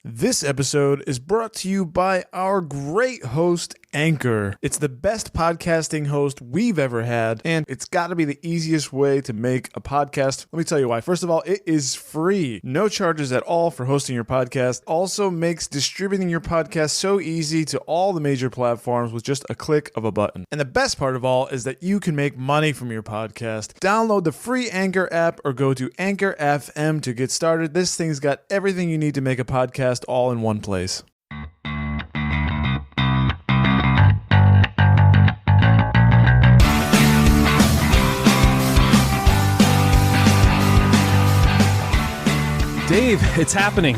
This episode is brought to you by our great host, Anchor. It's the best podcasting host we've ever had, and it's got to be the easiest way to make a podcast. Let me tell you why. First of all, it is free. No charges at all for hosting your podcast. Also makes distributing your podcast so easy to all the major platforms with just a click of a button. And the best part of all is that you can make money from your podcast. Download the free Anchor app or go to Anchor FM to get started. This thing's got everything you need to make a podcast all in one place. Dave, it's happening.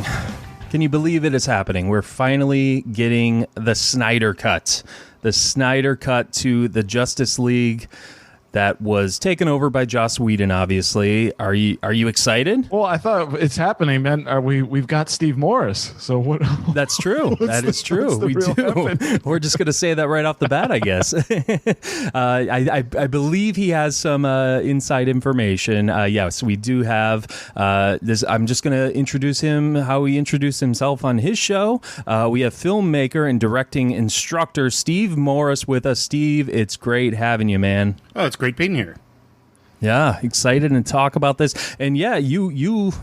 Can you believe it is happening? We're finally getting the Snyder Cut. The Snyder Cut to the Justice League that was taken over by Joss Whedon, obviously. Are you excited? Well, I thought it's happening, man. We've got Steve Morris. So what? That's true. That is true. We do. We're just going to say that right off the bat, I guess. I believe he has some inside information. Yes, we do have this. I'm just going to introduce him how he introduced himself on his show. We have filmmaker and directing instructor Steve Morris with us. Steve, it's great having you, man. Oh, it's great being here. Yeah, excited to talk about this. And yeah, you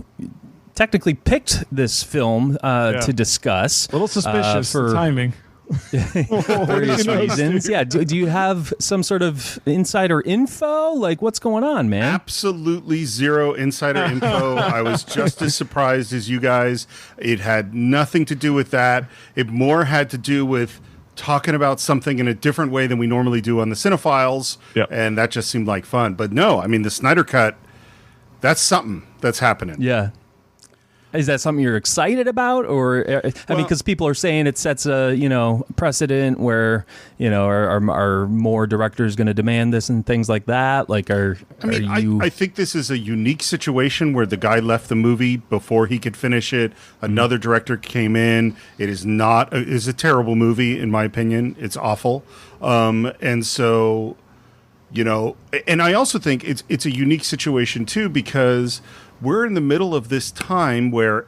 technically picked this film to discuss. A little suspicious for timing. Various reasons. Yeah. Do you have some sort of insider info? Like, what's going on, man? Absolutely zero insider info. I was just as surprised as you guys. It had nothing to do with that. It more had to do with talking about something in a different way than we normally do on the Cinephiles, and that just seemed like fun. But no, I mean, the Snyder Cut, that's something that's happening. Yeah. Is that something you're excited about? Or, I mean, because people are saying it sets a, precedent where, are more directors going to demand this and things like that? Like, I think this is a unique situation where the guy left the movie before he could finish it. Another director came in. It is a terrible movie, in my opinion. It's awful. And so, and I also think it's a unique situation, too, because we're in the middle of this time where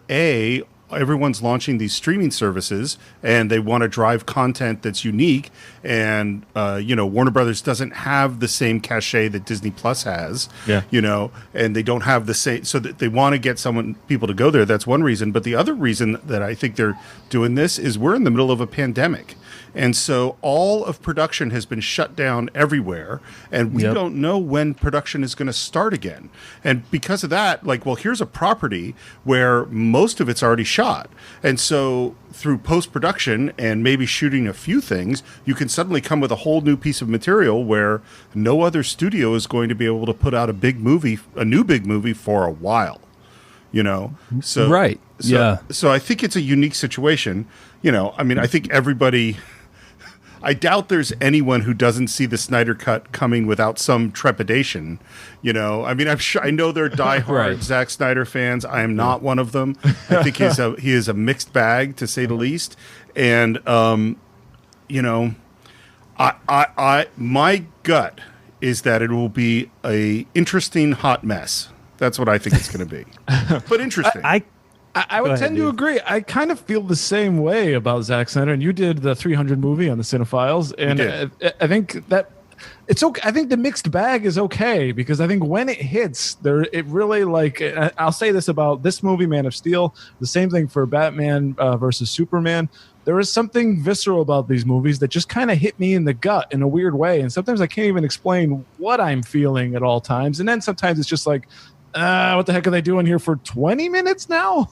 everyone's launching these streaming services and they want to drive content that's unique, and Warner Brothers doesn't have the same cachet that Disney Plus has, and they don't have the same, so that they want to get people to go there. That's one reason. But the other reason that I think they're doing this is we're in the middle of a pandemic. And so all of production has been shut down everywhere, and we don't know when production is going to start again. And because of that, here's a property where most of it's already shot. And so through post-production and maybe shooting a few things, you can suddenly come with a whole new piece of material where no other studio is going to be able to put out a new big movie for a while. So right. So I think it's a unique situation. I think everybody, I doubt there's anyone who doesn't see the Snyder Cut coming without some trepidation. I'm sure, I know they're diehard Zack Snyder fans. I am not one of them. I think he is a mixed bag, to say the least. And my gut is that it will be a interesting hot mess. That's what I think it's going to be. But interesting. I would tend to agree. I kind of feel the same way about Zack Snyder. And you did the 300 movie on the Cinephiles, and I think that it's okay. I think the mixed bag is okay, because I think when it hits, it really, I'll say this about this movie, Man of Steel, the same thing for Batman versus Superman. There is something visceral about these movies that just kind of hit me in the gut in a weird way, and sometimes I can't even explain what I'm feeling at all times. And then sometimes it's just like, what the heck are they doing here for 20 minutes now?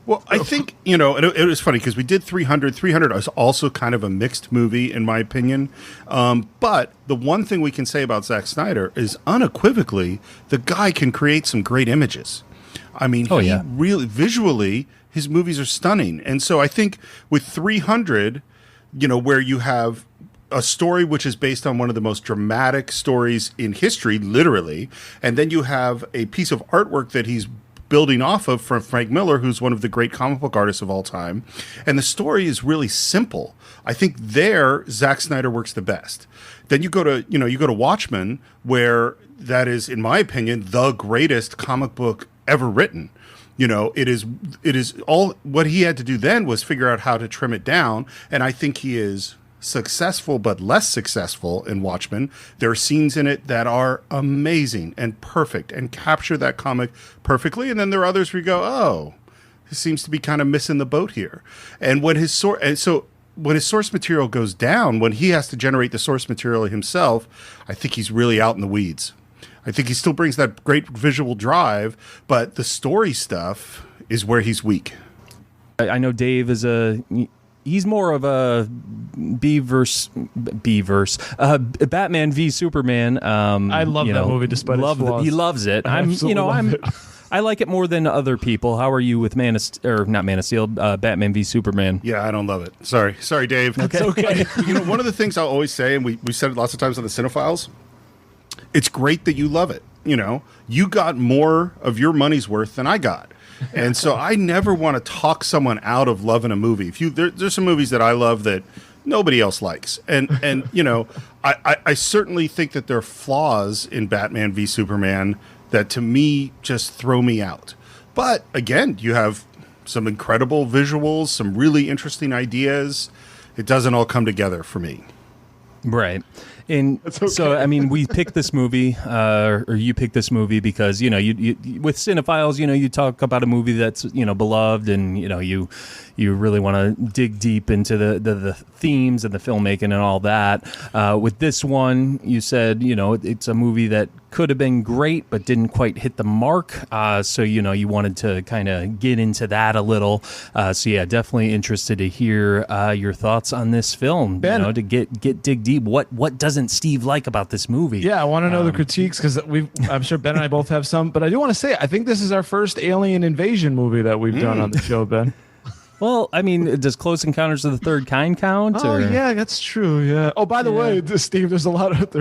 Well, I think, it was funny because we did 300. 300 is also kind of a mixed movie, in my opinion. But the one thing we can say about Zack Snyder is unequivocally, the guy can create some great images. I mean, really, visually, his movies are stunning. And so I think with 300, where you have a story which is based on one of the most dramatic stories in history, literally, and then you have a piece of artwork that he's building off of from Frank Miller, who's one of the great comic book artists of all time, and the story is really simple. I think there Zack Snyder works the best. Then you go to Watchmen, where that is, in my opinion, the greatest comic book ever written. It is all what he had to do then was figure out how to trim it down. And I think he is successful, but less successful in Watchmen. There are scenes in it that are amazing and perfect and capture that comic perfectly. And then there are others where you go, oh, he seems to be kind of missing the boat here. And when his source material goes down, when he has to generate the source material himself, I think he's really out in the weeds. I think he still brings that great visual drive, but the story stuff is where he's weak. I know Dave is he's more of a Batman v Superman. I love that movie despite its flaws. He loves it. I like it more than other people. How are you with not Man of Steel, Batman v Superman? Yeah, I don't love it. Sorry, Dave. Okay. It's okay. One of the things I'll always say, and we said it lots of times on the Cinephiles, it's great that you love it. You got more of your money's worth than I got. And so I never want to talk someone out of loving a movie. There's some movies that I love that nobody else likes. And I certainly think that there are flaws in Batman v Superman that to me just throw me out. But again, you have some incredible visuals, some really interesting ideas. It doesn't all come together for me. Right. And okay. So, I mean, we picked this movie, or you picked this movie because, you with Cinephiles, you talk about a movie that's, beloved and, you really want to dig deep into the themes and the filmmaking and all that. With this one, you said, it's a movie that could have been great, but didn't quite hit the mark. So, you wanted to kind of get into that a little. So, yeah, definitely interested to hear your thoughts on this film, Ben, to dig deep. What doesn't Steve like about this movie? Yeah, I want to know the critiques because I'm sure Ben and I both have some, but I do want to say, I think this is our first alien invasion movie that we've done on the show, Ben. Well, I mean, does Close Encounters of the Third Kind count? Oh, yeah, that's true. Yeah. Oh, by the way, Steve, there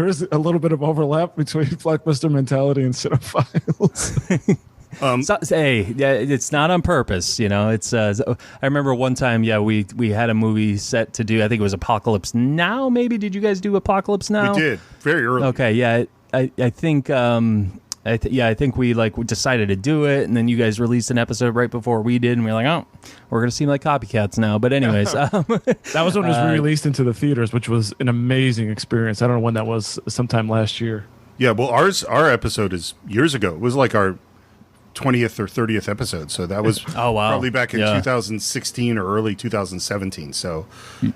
is a little bit of overlap between Blockbuster Mentality and Cinephiles. It's not on purpose, It's. I remember one time, we had a movie set to do. I think it was Apocalypse Now. Maybe did you guys do Apocalypse Now? We did very early. Okay, yeah. I think. I think we decided to do it, and then you guys released an episode right before we did, and we were like, oh, we're going to seem like copycats now. But anyways. That was when it was re-released into the theaters, which was an amazing experience. I don't know when that was, sometime last year. Yeah, well, our episode is years ago. It was like our 20th or 30th episode. So that was probably back in 2016 or early 2017. So,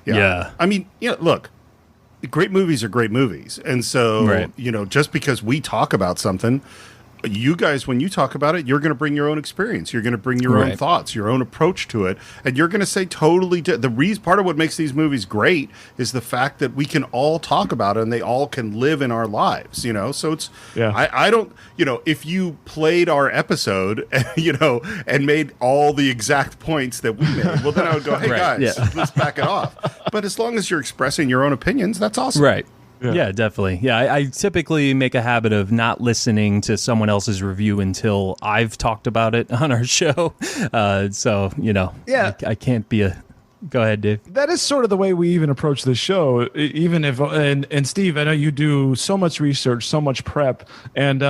yeah. I mean, look. Great movies are great movies. And so, right. Just because we talk about something, you guys, when you talk about it, you're going to bring your own experience. You're going to bring your own thoughts, your own approach to it. And you're going to say totally part of what makes these movies great is the fact that we can all talk about it and they all can live in our lives, So it's, I don't, if you played our episode, and made all the exact points that we made, well, then I would go, hey, guys, let's back it off. But as long as you're expressing your own opinions, that's awesome. Right. Yeah, definitely. Yeah, I typically make a habit of not listening to someone else's review until I've talked about it on our show. So, I can't be a... Go ahead, Dave. That is sort of the way we even approach the show. Even if, and Steve, I know you do so much research, so much prep, and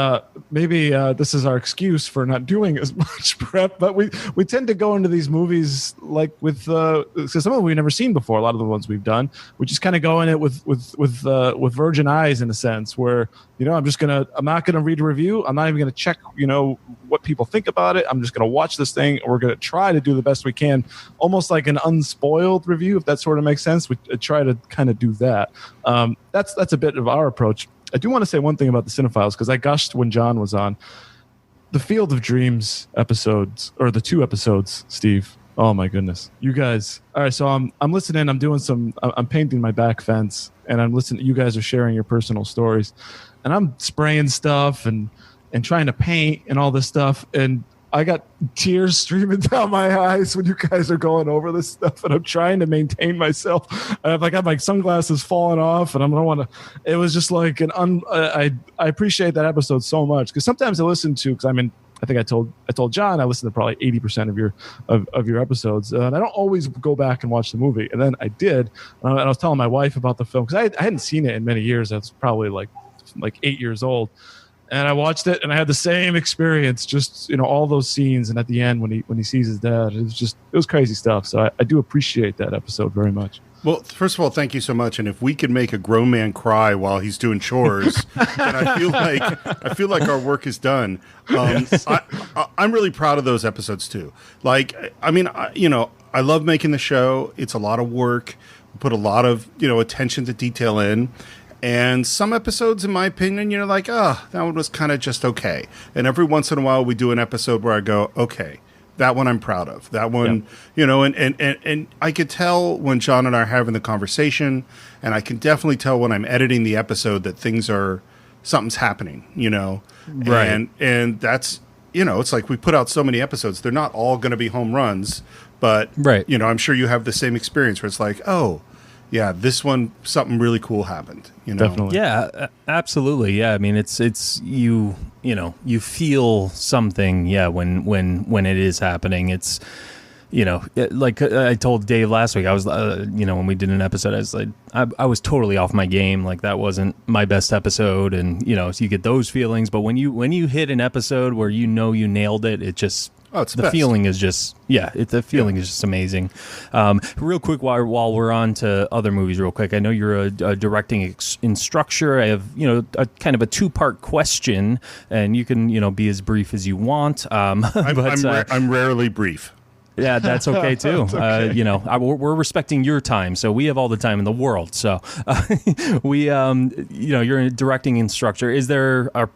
maybe this is our excuse for not doing as much prep. But we tend to go into these movies like with some of them we've never seen before. A lot of the ones we've done, we just kind of go in it with virgin eyes in a sense, where I'm not gonna read a review. I'm not even gonna check what people think about it. I'm just gonna watch this thing. And we're gonna try to do the best we can, almost like an unspoiled review, if that sort of makes sense. We try to kind of do that. That's a bit of our approach. I do want to say one thing about the Cinephiles, because I gushed when John was on. The Field of Dreams episodes, or the 2 episodes, Steve. Oh my goodness, you guys! All right, so I'm listening. I'm painting my back fence, and I'm listening. You guys are sharing your personal stories, and I'm spraying stuff and trying to paint and all this stuff, and I got tears streaming down my eyes when you guys are going over this stuff, and I'm trying to maintain myself. I've got my sunglasses falling off, and I don't want to. It was just like I appreciate that episode so much, because sometimes I listen to, because I think I told John I listened to probably 80% of your episodes, and I don't always go back and watch the movie. And then I did, and I was telling my wife about the film, because I hadn't seen it in many years. I was probably like 8 years old. And I watched it, and I had the same experience. Just all those scenes, and at the end when he sees his dad, it was crazy stuff. So I do appreciate that episode very much. Well, first of all, thank you so much. And if we can make a grown man cry while he's doing chores, then I feel like our work is done. I'm really proud of those episodes too. Like, I mean, I love making the show. It's a lot of work. We put a lot of attention to detail in. And some episodes, in my opinion, like, that one was kind of just okay. And every once in a while, we do an episode where I go, okay, that one I'm proud of. That one, and I could tell when John and I are having the conversation, and I can definitely tell when I'm editing the episode that something's happening, Right. And that's, it's like we put out so many episodes. They're not all going to be home runs, but, right. I'm sure you have the same experience where it's like, oh, yeah, this one, something really cool happened. Definitely. Yeah, absolutely. Yeah, I mean, it's you feel something. Yeah, when it is happening, it's like I told Dave last week. I was when we did an episode, I was like, I was totally off my game. Like that wasn't my best episode, and so you get those feelings. But when you hit an episode where you nailed it, it just. Oh, it's the feeling is just the feeling is just amazing. Real quick, while we're on to other movies, real quick, I know you're a directing instructor. I have a kind of a 2-part question, and you can be as brief as you want. I'm rarely brief. Yeah, that's okay too. Okay. We're respecting your time, so we have all the time in the world. So you're a directing instructor. Is there a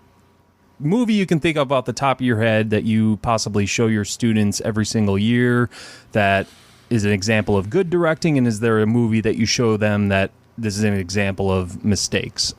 movie you can think of off the top of your head that you possibly show your students every single year that is an example of good directing, and is there a movie that you show them that this is an example of mistakes?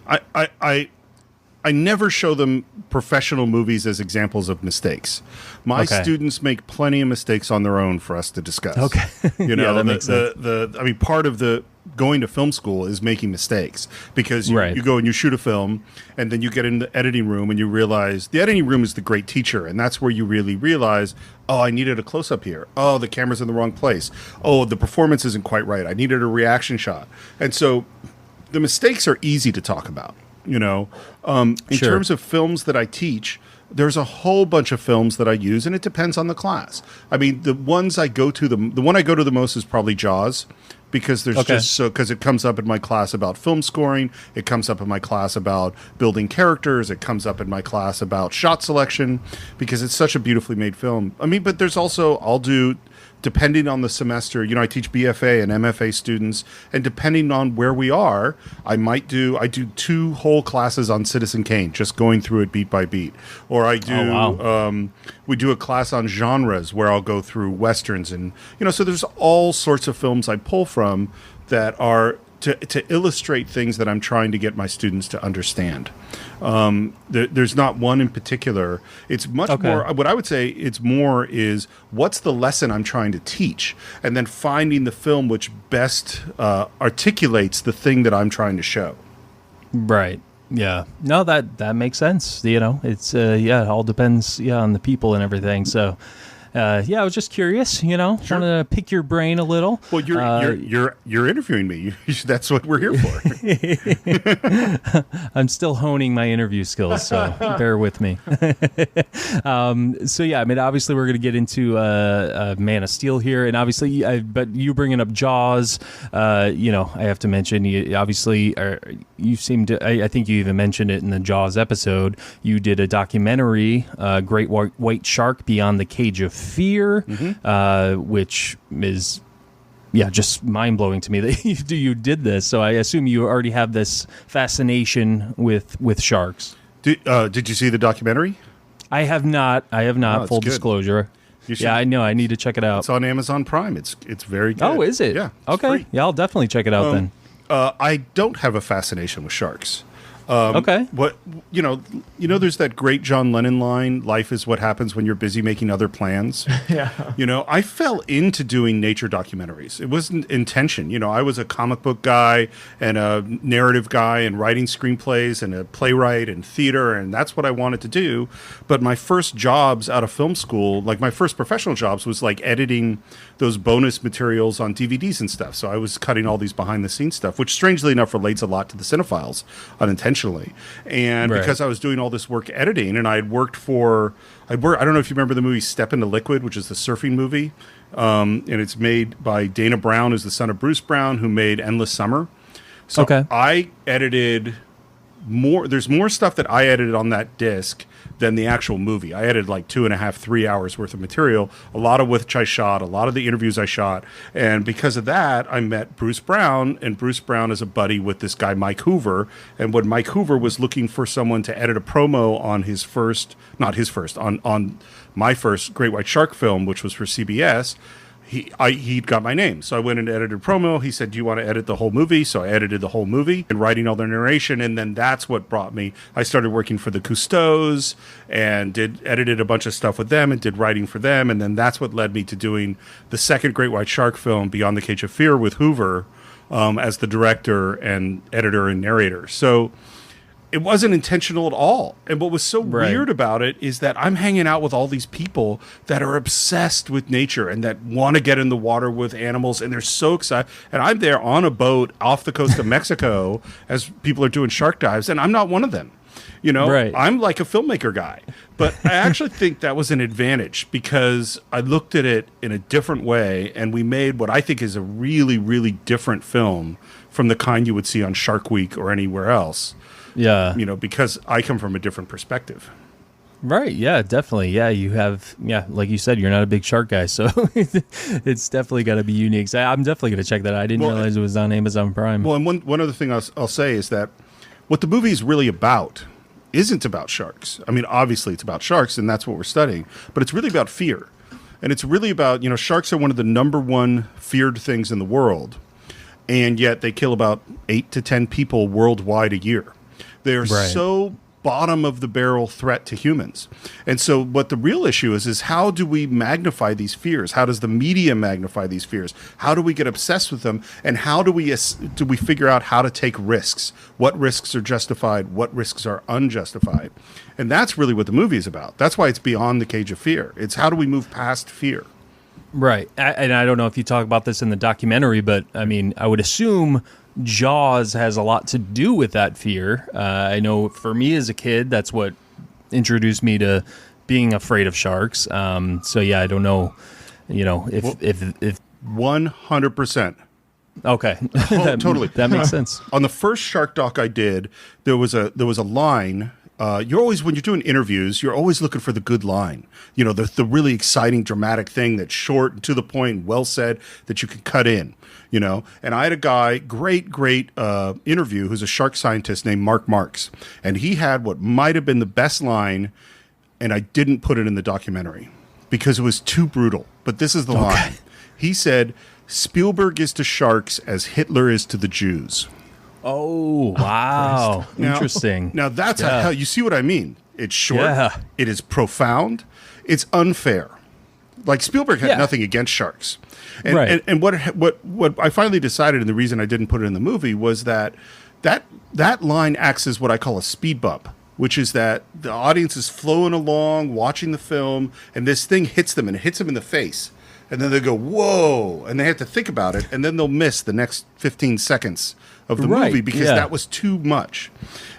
I never show them professional movies as examples of mistakes. My students make plenty of mistakes on their own for us to discuss. Okay. That makes sense. Part of the going to film school is making mistakes because you go and you shoot a film, and then you get in the editing room and you realize the editing room is the great teacher, and that's where you really realize, oh, I needed a close-up here. Oh, the camera's in the wrong place. Oh, the performance isn't quite right. I needed a reaction shot. And so the mistakes are easy to talk about. In terms of films that I teach, there's a whole bunch of films that I use, and it depends on the class. I mean, the ones I go to, the one I go to the most is probably Jaws, because because it comes up in my class about film scoring, it comes up in my class about building characters, it comes up in my class about shot selection, because it's such a beautifully made film. I mean, but there's also, I'll do, depending on the semester, I teach BFA and MFA students, and depending on where we are, I do 2 whole classes on Citizen Kane, just going through it beat by beat. Or I do, we do a class on genres where I'll go through Westerns, and, so there's all sorts of films I pull from that are to illustrate things that I'm trying to get my students to understand. There's not one in particular. It's much more, what I would say it's more is what's the lesson I'm trying to teach, and then finding the film which best articulates the thing that I'm trying to show. Right. Yeah. No, that makes sense. It's it all depends on the people and everything. So I was just curious, Sure. Want to pick your brain a little. Well, you're interviewing me. That's what we're here for. I'm still honing my interview skills, so bear with me. Obviously we're going to get into Man of Steel here, and obviously, but you bringing up Jaws, I have to mention, you seem to, I think you even mentioned it in the Jaws episode, you did a documentary, Great White Shark Beyond the Cage of Fear, which is just mind-blowing to me that you did this. So I assume you already have this fascination with sharks. Did you see the documentary? I have not. Oh, full good. Disclosure. I know. I need to check it out. It's on Amazon Prime. It's very good. Oh, is it? Yeah. Okay. Free. Yeah, I'll definitely check it out then. I don't have a fascination with sharks. Okay. What there's that great John Lennon line, "Life is what happens when you're busy making other plans." Yeah. I fell into doing nature documentaries. It wasn't intention. I was a comic book guy and a narrative guy and writing screenplays and a playwright and theater, and that's what I wanted to do. But my first jobs out of film school, like my first professional jobs, was like editing those bonus materials on DVDs and stuff. So I was cutting all these behind the scenes stuff, which strangely enough relates a lot to the Cinephiles unintentionally. intentionally. And because I was doing all this work editing, and I had worked for, I don't know if you remember the movie Step into Liquid, which is the surfing movie. And it's made by Dana Brown, who's the son of Bruce Brown, who made Endless Summer. So I edited there's more stuff that I edited on that disc than the actual movie. I edited like 2.5, 3 hours worth of material, a lot of which I shot, a lot of the interviews I shot. And because of that, I met Bruce Brown, and Bruce Brown is a buddy with this guy, Mike Hoover. And when Mike Hoover was looking for someone to edit a promo on on my first Great White Shark film, which was for CBS, he'd got my name. So I went and edited promo. He said, do you want to edit the whole movie? So I edited the whole movie and writing all the narration. And then that's what brought me. I started working for the Cousteaus and edited a bunch of stuff with them and did writing for them. And then that's what led me to doing the second Great White Shark film, Beyond the Cage of Fear, with Hoover as the director and editor and narrator. So it wasn't intentional at all. And what was so weird about it is that I'm hanging out with all these people that are obsessed with nature and that want to get in the water with animals, and they're so excited. And I'm there on a boat off the coast of Mexico as people are doing shark dives, and I'm not one of them. You know, I'm like a filmmaker guy. But I actually think that was an advantage because I looked at it in a different way, and we made what I think is a really, really different film from the kind you would see on Shark Week or anywhere else. Yeah. You know, because I come from a different perspective. Right. Yeah, definitely. Yeah, you have, like you said, you're not a big shark guy, so it's definitely got to be unique. So I'm definitely going to check that out. I didn't realize it was on Amazon Prime. Well, and one other thing I'll say is that what the movie is really about isn't about sharks. I mean, obviously it's about sharks, and that's what we're studying, but it's really about fear. And it's really about, you know, sharks are one of the number one feared things in the world, and yet they kill about 8 to 10 people worldwide a year. They're so bottom of the barrel threat to humans. And so what the real issue is how do we magnify these fears? How does the media magnify these fears? How do we get obsessed with them? And how do we figure out how to take risks? What risks are justified? What risks are unjustified? And that's really what the movie is about. That's why it's Beyond the Cage of Fear. It's how do we move past fear? Right. And I don't know if you talk about this in the documentary, but I mean, I would assume Jaws has a lot to do with that fear. I know for me as a kid, that's what introduced me to being afraid of sharks. So yeah, I don't know, you know, if 100%. Okay. Totally. That makes sense. On the first Shark Doc I did, there was a line. You're always, when you're doing interviews, you're always looking for the good line. You know, the really exciting, dramatic thing that's short and to the point, well said, that you can cut in, you know. And I had a guy, great interview, who's a shark scientist named Mark Marks. And he had what might have been the best line, and I didn't put it in the documentary because it was too brutal. But this is the line. He said, Spielberg is to sharks as Hitler is to the Jews. Oh, wow. Interesting. Now that's how you see what I mean. It's short. It is profound. It's unfair. Like Spielberg had nothing against sharks. And what I finally decided, and the reason I didn't put it in the movie, was that line acts as what I call a speed bump, which is that the audience is flowing along, watching the film, and this thing hits them, and it hits them in the face. And then they go, whoa, and they have to think about it, and then they'll miss the next 15 seconds of the movie because that was too much.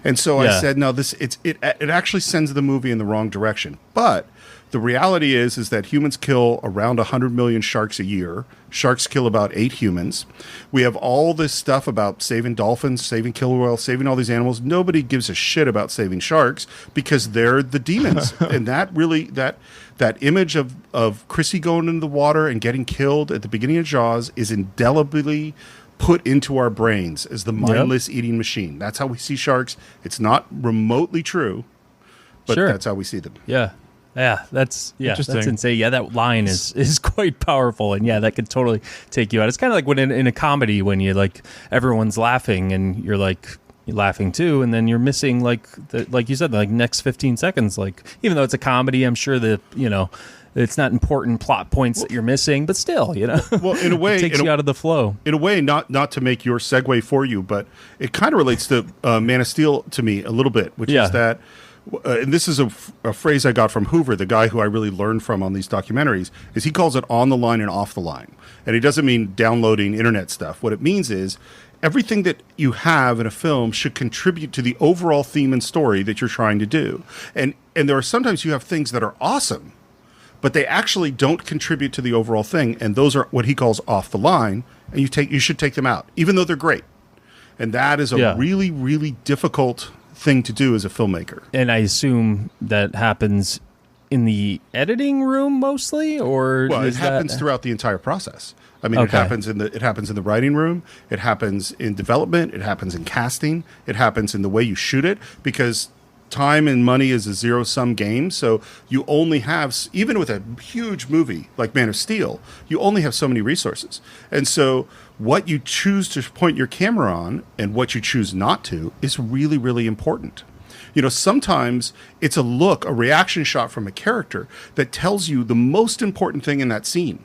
And so I said, no, it actually sends the movie in the wrong direction. But the reality is that humans kill around 100 million sharks a year. Sharks kill about 8 humans. We have all this stuff about saving dolphins, saving killer whales, saving all these animals. Nobody gives a shit about saving sharks because they're the demons. And that really, that image of Chrissy going into the water and getting killed at the beginning of Jaws is indelibly put into our brains as the mindless eating machine. That's how we see sharks. It's not remotely true, but that's how we see them. Yeah, that's insane. Yeah, that line is quite powerful, and that could totally take you out. It's kind of like when in a comedy when you like everyone's laughing and you're like laughing too, and then you're missing like you said, like next 15 seconds. Like even though it's a comedy, I'm sure that it's not important plot points that you're missing, but still, Well, in a way, it takes you out of the flow. In a way, not to make your segue for you, but it kind of relates to Man of Steel to me a little bit, which is that, and this is a phrase I got from Hoover, the guy who I really learned from on these documentaries, is he calls it on the line and off the line. And he doesn't mean downloading internet stuff. What it means is everything that you have in a film should contribute to the overall theme and story that you're trying to do. And there are sometimes you have things that are awesome, but they actually don't contribute to the overall thing, and those are what he calls off the line, and you should take them out, even though they're great. And that is a really, really difficult thing to do as a filmmaker. And I assume that happens in the editing room mostly, or it happens throughout the entire process. I mean, it happens in the writing room, it happens in development, it happens in casting, it happens in the way you shoot it, because time and money is a zero-sum game. So you only have, even with a huge movie like Man of Steel, you only have so many resources. And so what you choose to point your camera on and what you choose not to is really, really important. You know, sometimes it's a reaction shot from a character that tells you the most important thing in that scene.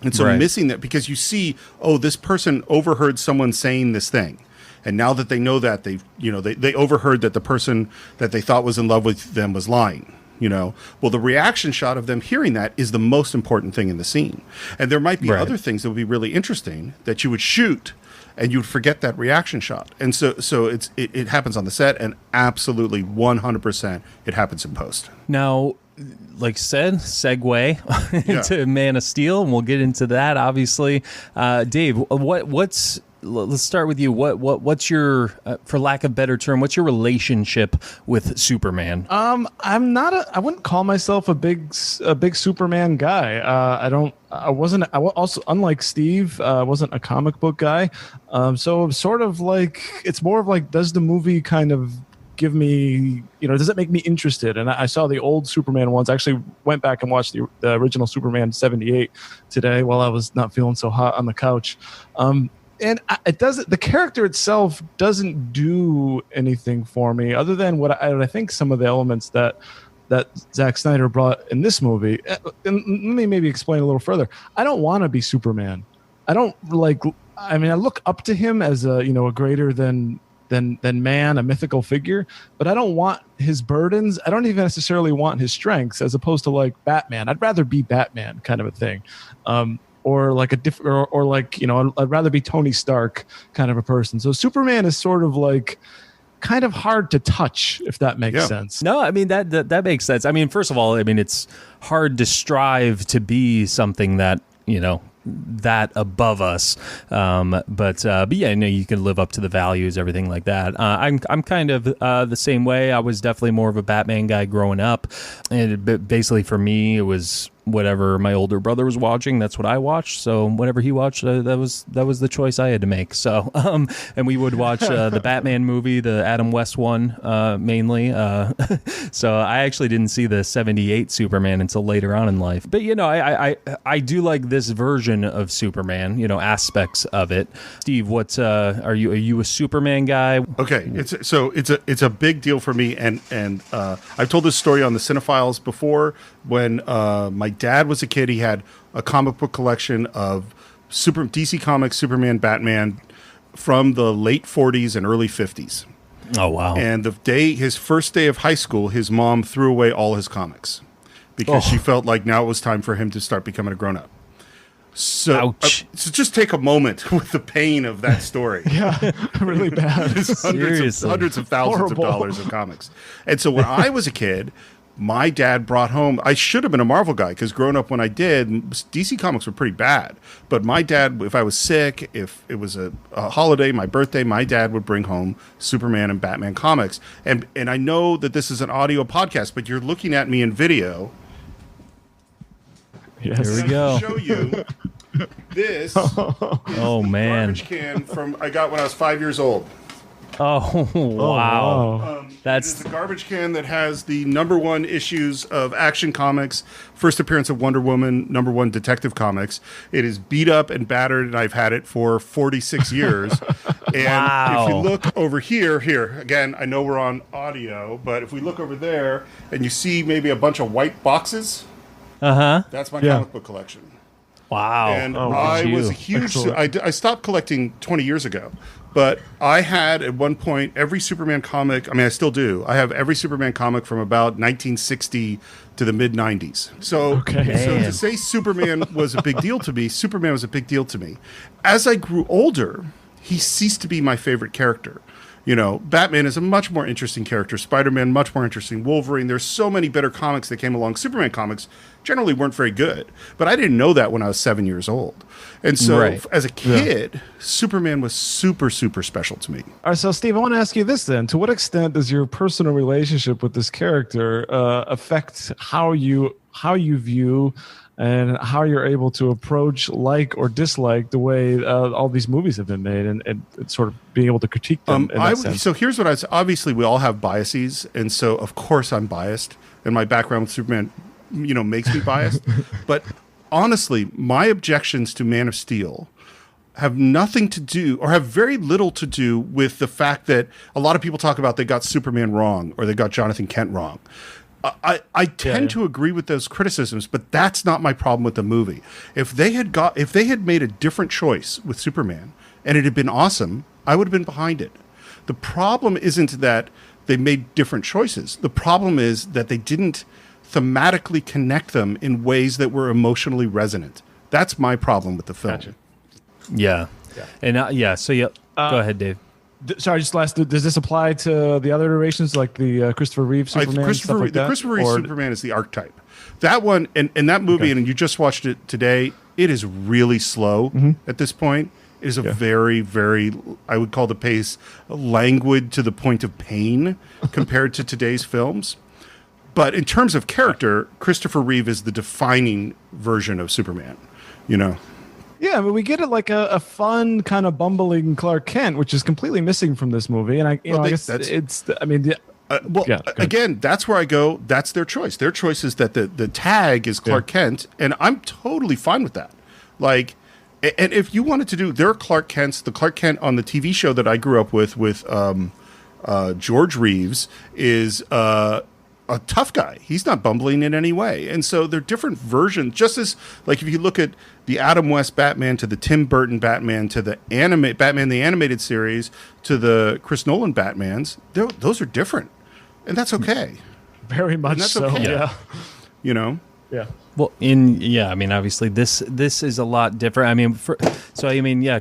And so missing that, because you see, this person overheard someone saying this thing. And now that they know that, they overheard that the person that they thought was in love with them was lying. You know, well, the reaction shot of them hearing that is the most important thing in the scene. And there might be other things that would be really interesting that you would shoot, and you would forget that reaction shot. And so it happens on the set, and absolutely 100% it happens in post. Now, like said, segue into Man of Steel, and we'll get into that, obviously. Dave, let's start with you. What's your, for lack of a better term, what's your relationship with Superman? I wouldn't call myself a big Superman guy. I wasn't also, unlike Steve, I wasn't a comic book guy. So sort of like, it's more of like, does the movie kind of give me, does it make me interested? And I saw the old Superman ones. I actually went back and watched the original Superman 78 today while I was not feeling so hot on the couch. And it doesn't. The character itself doesn't do anything for me, other than what I think some of the elements that Zack Snyder brought in this movie. And let me maybe explain a little further. I don't want to be Superman. I don't like. I mean, I look up to him as a greater than man, a mythical figure. But I don't want his burdens. I don't even necessarily want his strengths, as opposed to like Batman. I'd rather be Batman, kind of a thing. Or like I'd rather be Tony Stark kind of a person. So Superman is sort of like kind of hard to touch, if that makes sense. No, I mean that makes sense. I mean, first of all, I mean, it's hard to strive to be something that, that above us. But yeah, you can live up to the values, everything like that. I'm kind of the same way. I was definitely more of a Batman guy growing up. And basically for me, it was whatever my older brother was watching, that's what I watched. So whatever he watched, that was the choice I had to make. So and we would watch the Batman movie, the Adam West one, mainly. So I actually didn't see the 78 Superman until later on in life. But I do like this version of Superman, aspects of it. Steve, what are you a Superman guy? Okay, it's a big deal for me, and I've told this story on the Cinephiles before. When my dad was a kid, he had a comic book collection of DC Comics, Superman, Batman from the late 40s and early 50s. Oh, wow. And his first day of high school, his mom threw away all his comics because she felt like now it was time for him to start becoming a grown-up. So, so just take a moment with the pain of that story. Yeah, really bad. hundreds of thousands of dollars of comics. And so when I was a kid, my dad brought home, I should have been a Marvel guy, because growing up when I did, DC Comics were pretty bad. But my dad, if I was sick, if it was a holiday, my birthday, my dad would bring home Superman and Batman comics. And I know that this is an audio podcast, but you're looking at me in video. Yes. Here we go. Show you this. Oh man! Garbage can I got when I was 5 years old. Oh wow! It's a garbage can that has the #1 issues of Action Comics, first appearance of Wonder Woman, #1 Detective Comics. It is beat up and battered, and I've had it for 46 years. And if we look over here again, I know we're on audio, but if we look over there and you see maybe a bunch of white boxes. That's my comic book collection. Wow. And I was a huge... I stopped collecting 20 years ago, but I had at one point every Superman comic... I mean, I still do. I have every Superman comic from about 1960 to the mid-90s. So to say Superman was a big deal to me, Superman was a big deal to me. As I grew older, he ceased to be my favorite character. You know, Batman is a much more interesting character. Spider-Man, much more interesting. Wolverine, there's so many better comics that came along. Superman comics generally weren't very good. But I didn't know that when I was 7 years old. And so as a kid, Superman was super, super special to me. All right, so Steve, I want to ask you this then. To what extent does your personal relationship with this character affect how you view and how you're able to approach, like or dislike, the way all these movies have been made, and sort of being able to critique them? So here's what I say. Obviously, we all have biases, and so of course I'm biased, and my background with Superman, you know, makes me biased. But honestly, my objections to Man of Steel have nothing to do, or have very little to do, with the fact that a lot of people talk about they got Superman wrong or they got Jonathan Kent wrong. I tend to agree with those criticisms, but that's not my problem with the movie. If they had made a different choice with Superman and it had been awesome, I would have been behind it. The problem isn't that they made different choices. The problem is that they didn't thematically connect them in ways that were emotionally resonant. That's my problem with the film. Gotcha. Yeah. And go ahead, Dave. Sorry, just last. Does this apply to the other iterations, like the Christopher Reeve Superman? Christopher Reeve Superman is the archetype. That one and that movie, and you just watched it today. It is really slow at this point. It is a very, very, I would call the pace languid to the point of pain compared to today's films. But in terms of character, Christopher Reeve is the defining version of Superman. You know. Yeah, but we get it like a fun kind of bumbling Clark Kent, which is completely missing from this movie. And I guess it's. I mean, again, that's where I go. That's their choice. Their choice is that the tag is Clark Kent, and I'm totally fine with that. Like, and if you wanted to do, there are Clark Kents. The Clark Kent on the TV show that I grew up with George Reeves is a tough guy. He's not bumbling in any way. And so they're different versions. Just as, like, if you look at the Adam West Batman to the Tim Burton Batman to the Batman the Animated Series to the Chris Nolan Batmans, those are different. And that's okay. Very much so. Okay. Yeah. You know? Yeah. Well, I mean, obviously this is a lot different. I mean,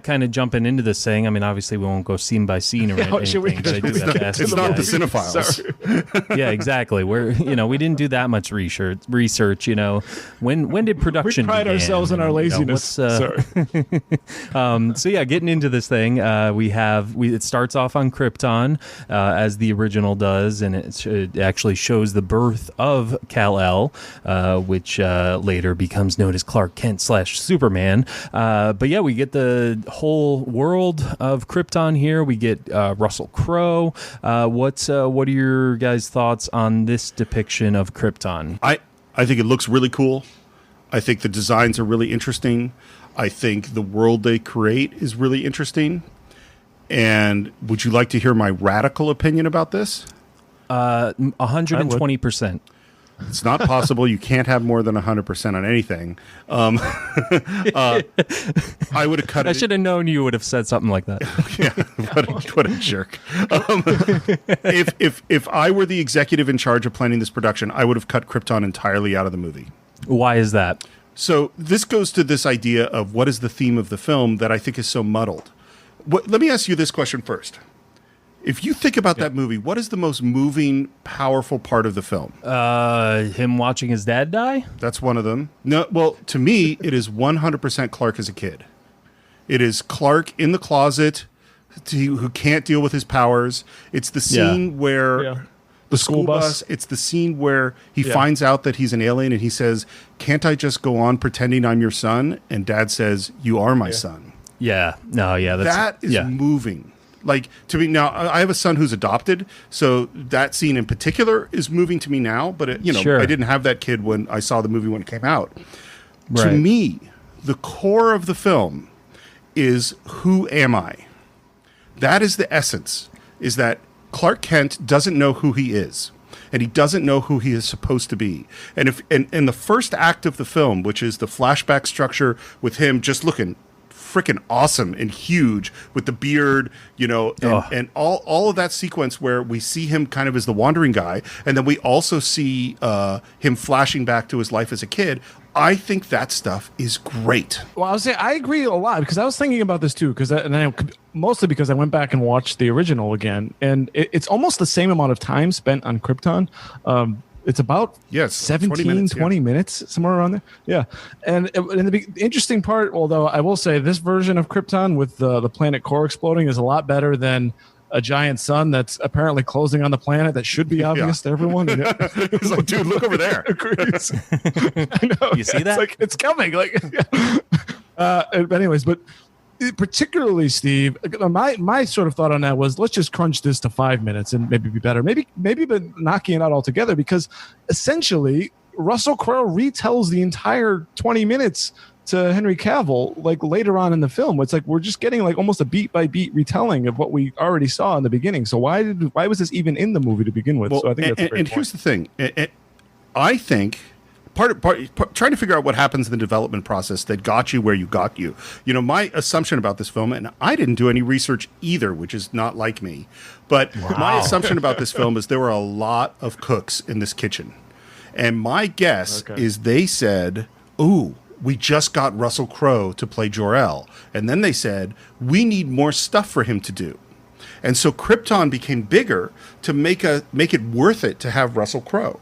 kind of jumping into this thing. I mean, obviously we won't go scene by scene or anything. It's not the Cinephiles. Yeah, exactly. We didn't do that much research. You know, when did production? We pride ourselves on our laziness. So getting into this thing, it starts off on Krypton, as the original does, and it actually shows the birth of Kal-El, which later becomes known as Clark Kent / Superman. But yeah, we get the whole world of Krypton here. We get Russell Crowe. What are your guys' thoughts on this depiction of Krypton? I think it looks really cool. I think the designs are really interesting. I think the world they create is really interesting. And would you like to hear my radical opinion about this? 120%. It's not possible. You can't have more than 100% on anything. I would have cut it. I should have known you would have said something like that. Yeah, what a jerk. If I were the executive in charge of planning this production, I would have cut Krypton entirely out of the movie. Why is that? So this goes to this idea of what is the theme of the film that I think is so muddled. Let me ask you this question first. If you think about that movie, what is the most moving, powerful part of the film? Him watching his dad die? That's one of them. No, well, to me, it is 100% Clark as a kid. It is Clark in the closet who can't deal with his powers. It's the scene where the school bus. It's the scene where he finds out that he's an alien and he says, "Can't I just go on pretending I'm your son?" And Dad says, "You are my son." Yeah. No, yeah. That is moving. Like, to me now, I have a son who's adopted, so that scene in particular is moving to me now. But I didn't have that kid when I saw the movie when it came out. Right. To me, the core of the film is, who am I? That is the essence. Is that Clark Kent doesn't know who he is, and he doesn't know who he is supposed to be. And if in the first act of the film, which is the flashback structure with him just looking freaking awesome and huge with the beard, and all of that sequence where we see him kind of as the wandering guy, and then we also see him flashing back to his life as a kid. I think that stuff is great. Well, I would say I agree a lot because I was thinking about this too, mostly because I went back and watched the original again, and it's almost the same amount of time spent on Krypton. It's about 20 minutes, somewhere around there. Yeah. And the interesting part, although I will say this version of Krypton with the planet core exploding is a lot better than a giant sun that's apparently closing on the planet that should be obvious to everyone. It's like, dude, look over there. I know. You see that? It's like, it's coming. Anyways, but particularly, Steve, my sort of thought on that was, let's just crunch this to 5 minutes and maybe be better. Maybe but knocking it out altogether, because essentially Russell Crowe retells the entire 20 minutes to Henry Cavill, like later on in the film. It's like we're just getting like almost a beat by beat retelling of what we already saw in the beginning. So why was this even in the movie to begin with? Well, so I think that's a great point. Here's the thing. I think part trying to figure out what happens in the development process that got you where you got you. My assumption about this film, and I didn't do any research either, which is not like me, but my assumption about this film is there were a lot of cooks in this kitchen. And my guess is they said, ooh, we just got Russell Crowe to play Jor-El. And then they said, we need more stuff for him to do. And so Krypton became bigger to make it worth it to have Russell Crowe.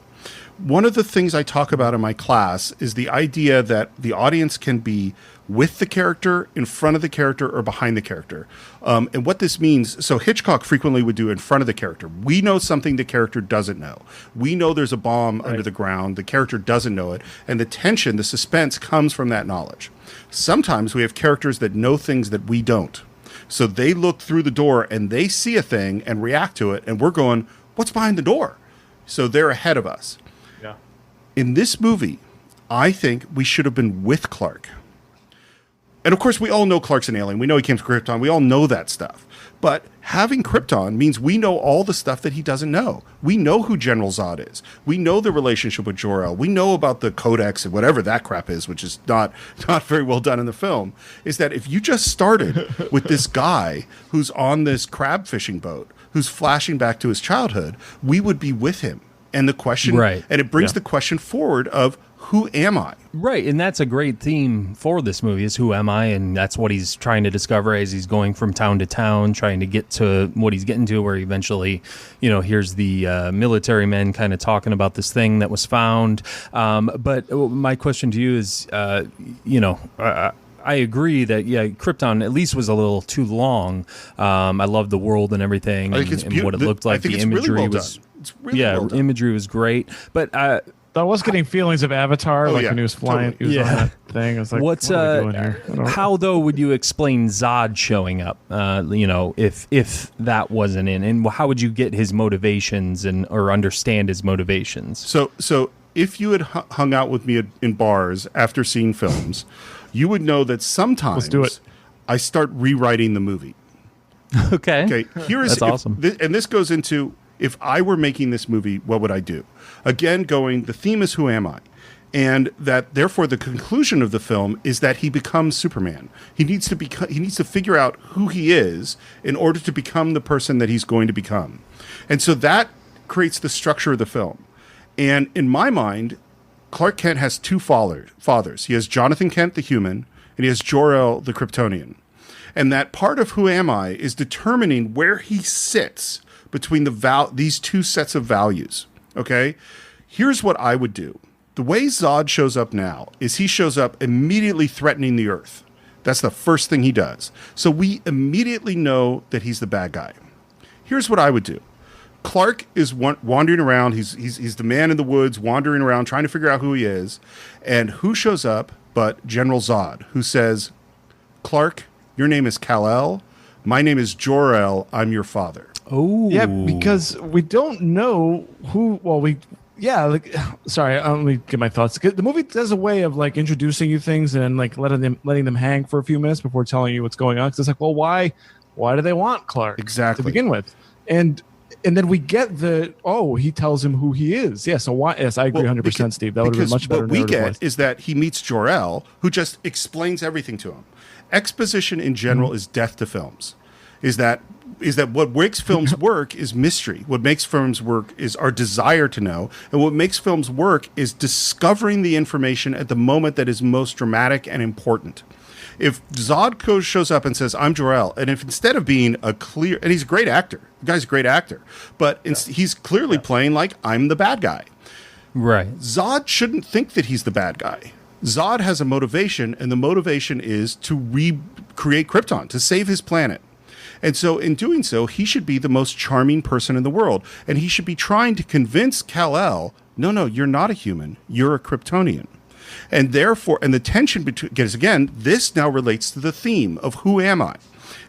One of the things I talk about in my class is the idea that the audience can be with the character, in front of the character, or behind the character. And what this means, so Hitchcock frequently would do in front of the character. We know something the character doesn't know. We know there's a bomb under the ground. The character doesn't know it. And the tension, the suspense comes from that knowledge. Sometimes we have characters that know things that we don't. So they look through the door and they see a thing and react to it. And we're going, what's behind the door? So they're ahead of us. Yeah. In this movie, I think we should have been with Clark. And of course, we all know Clark's an alien. We know he came to Krypton. We all know that stuff. But having Krypton means we know all the stuff that he doesn't know. We know who General Zod is. We know the relationship with Jor-El. We know about the Codex and whatever that crap is, which is not very well done in the film, is that if you just started with this guy who's on this crab fishing boat, who's flashing back to his childhood, we would be with him. And the question, and it brings the question forward of, who am I? Right, and that's a great theme for this movie, is who am I? And that's what he's trying to discover as he's going from town to town, trying to get to what he's getting to, where he eventually, here's the military men kind of talking about this thing that was found. But my question to you is, I agree that, Krypton at least was a little too long. I love the world and everything, and what it looked like. The imagery really was, imagery was great. But I was getting feelings of Avatar, when he was flying, he was on that thing. I was like, what are we doing here? How though would you explain Zod showing up? If that wasn't in, and how would you get his motivations or understand his motivations? So if you had hung out with me in bars after seeing films, you would know that sometimes I start rewriting the movie. Okay. That's awesome. And this goes into, if I were making this movie, what would I do? Again, the theme is who am I? And that therefore the conclusion of the film is that he becomes Superman. He needs to figure out who he is in order to become the person that he's going to become. And so that creates the structure of the film. And in my mind, Clark Kent has two fathers. He has Jonathan Kent, the human, and he has Jor-El, the Kryptonian. And that part of who am I is determining where he sits between these two sets of values. Okay? Here's what I would do. The way Zod shows up now is he shows up immediately threatening the Earth. That's the first thing he does. So we immediately know that he's the bad guy. Here's what I would do. Clark is wandering around. He's the man in the woods wandering around trying to figure out who he is. And who shows up but General Zod, who says, Clark, your name is Kal-El. My name is Jor-El. I'm your father. Oh, yeah, because we don't know who. Well, sorry, let me get my thoughts. The movie does a way of like introducing you things and like letting them hang for a few minutes before telling you what's going on. Because it's like, well, why do they want Clark exactly to begin with? And then we get he tells him who he is. Yeah, so why? Yes, I agree 100%, Steve. That would have been much better. What we get is that he meets Jor-El, who just explains everything to him. Exposition in general is death to films. Is that what makes films work is mystery. What makes films work is our desire to know. And what makes films work is discovering the information at the moment that is most dramatic and important. If Zod shows up and says, I'm Jor-El, and if instead of being a clear, and he's a great actor, the guy's a great actor, but he's clearly playing like, I'm the bad guy. Right. Zod shouldn't think that he's the bad guy. Zod has a motivation, and the motivation is to recreate Krypton, to save his planet. And so in doing so, he should be the most charming person in the world. And he should be trying to convince Kal-El, no, you're not a human. You're a Kryptonian. And therefore, and the tension between, because again, this now relates to the theme of who am I?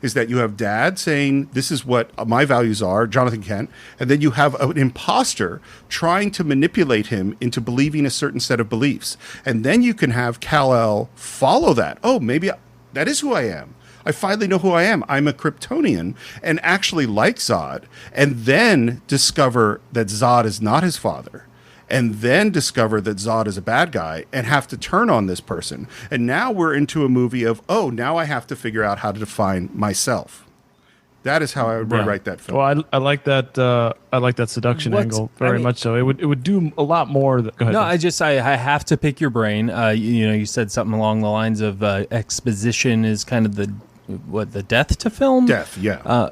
Is that you have Dad saying, this is what my values are, Jonathan Kent, and then you have an imposter trying to manipulate him into believing a certain set of beliefs. And then you can have Kal-El follow that. Oh, maybe that is who I am. I finally know who I am. I'm a Kryptonian, and actually like Zod, and then discover that Zod is not his father, and then discover that Zod is a bad guy and have to turn on this person. And now we're into a movie of, now I have to figure out how to define myself. That is how I would write that film. Well, I like that. I like that seduction angle very much. So it would do a lot more. Go ahead. No, I have to pick your brain. You said something along the lines of exposition is kind of the death to film. Death, yeah.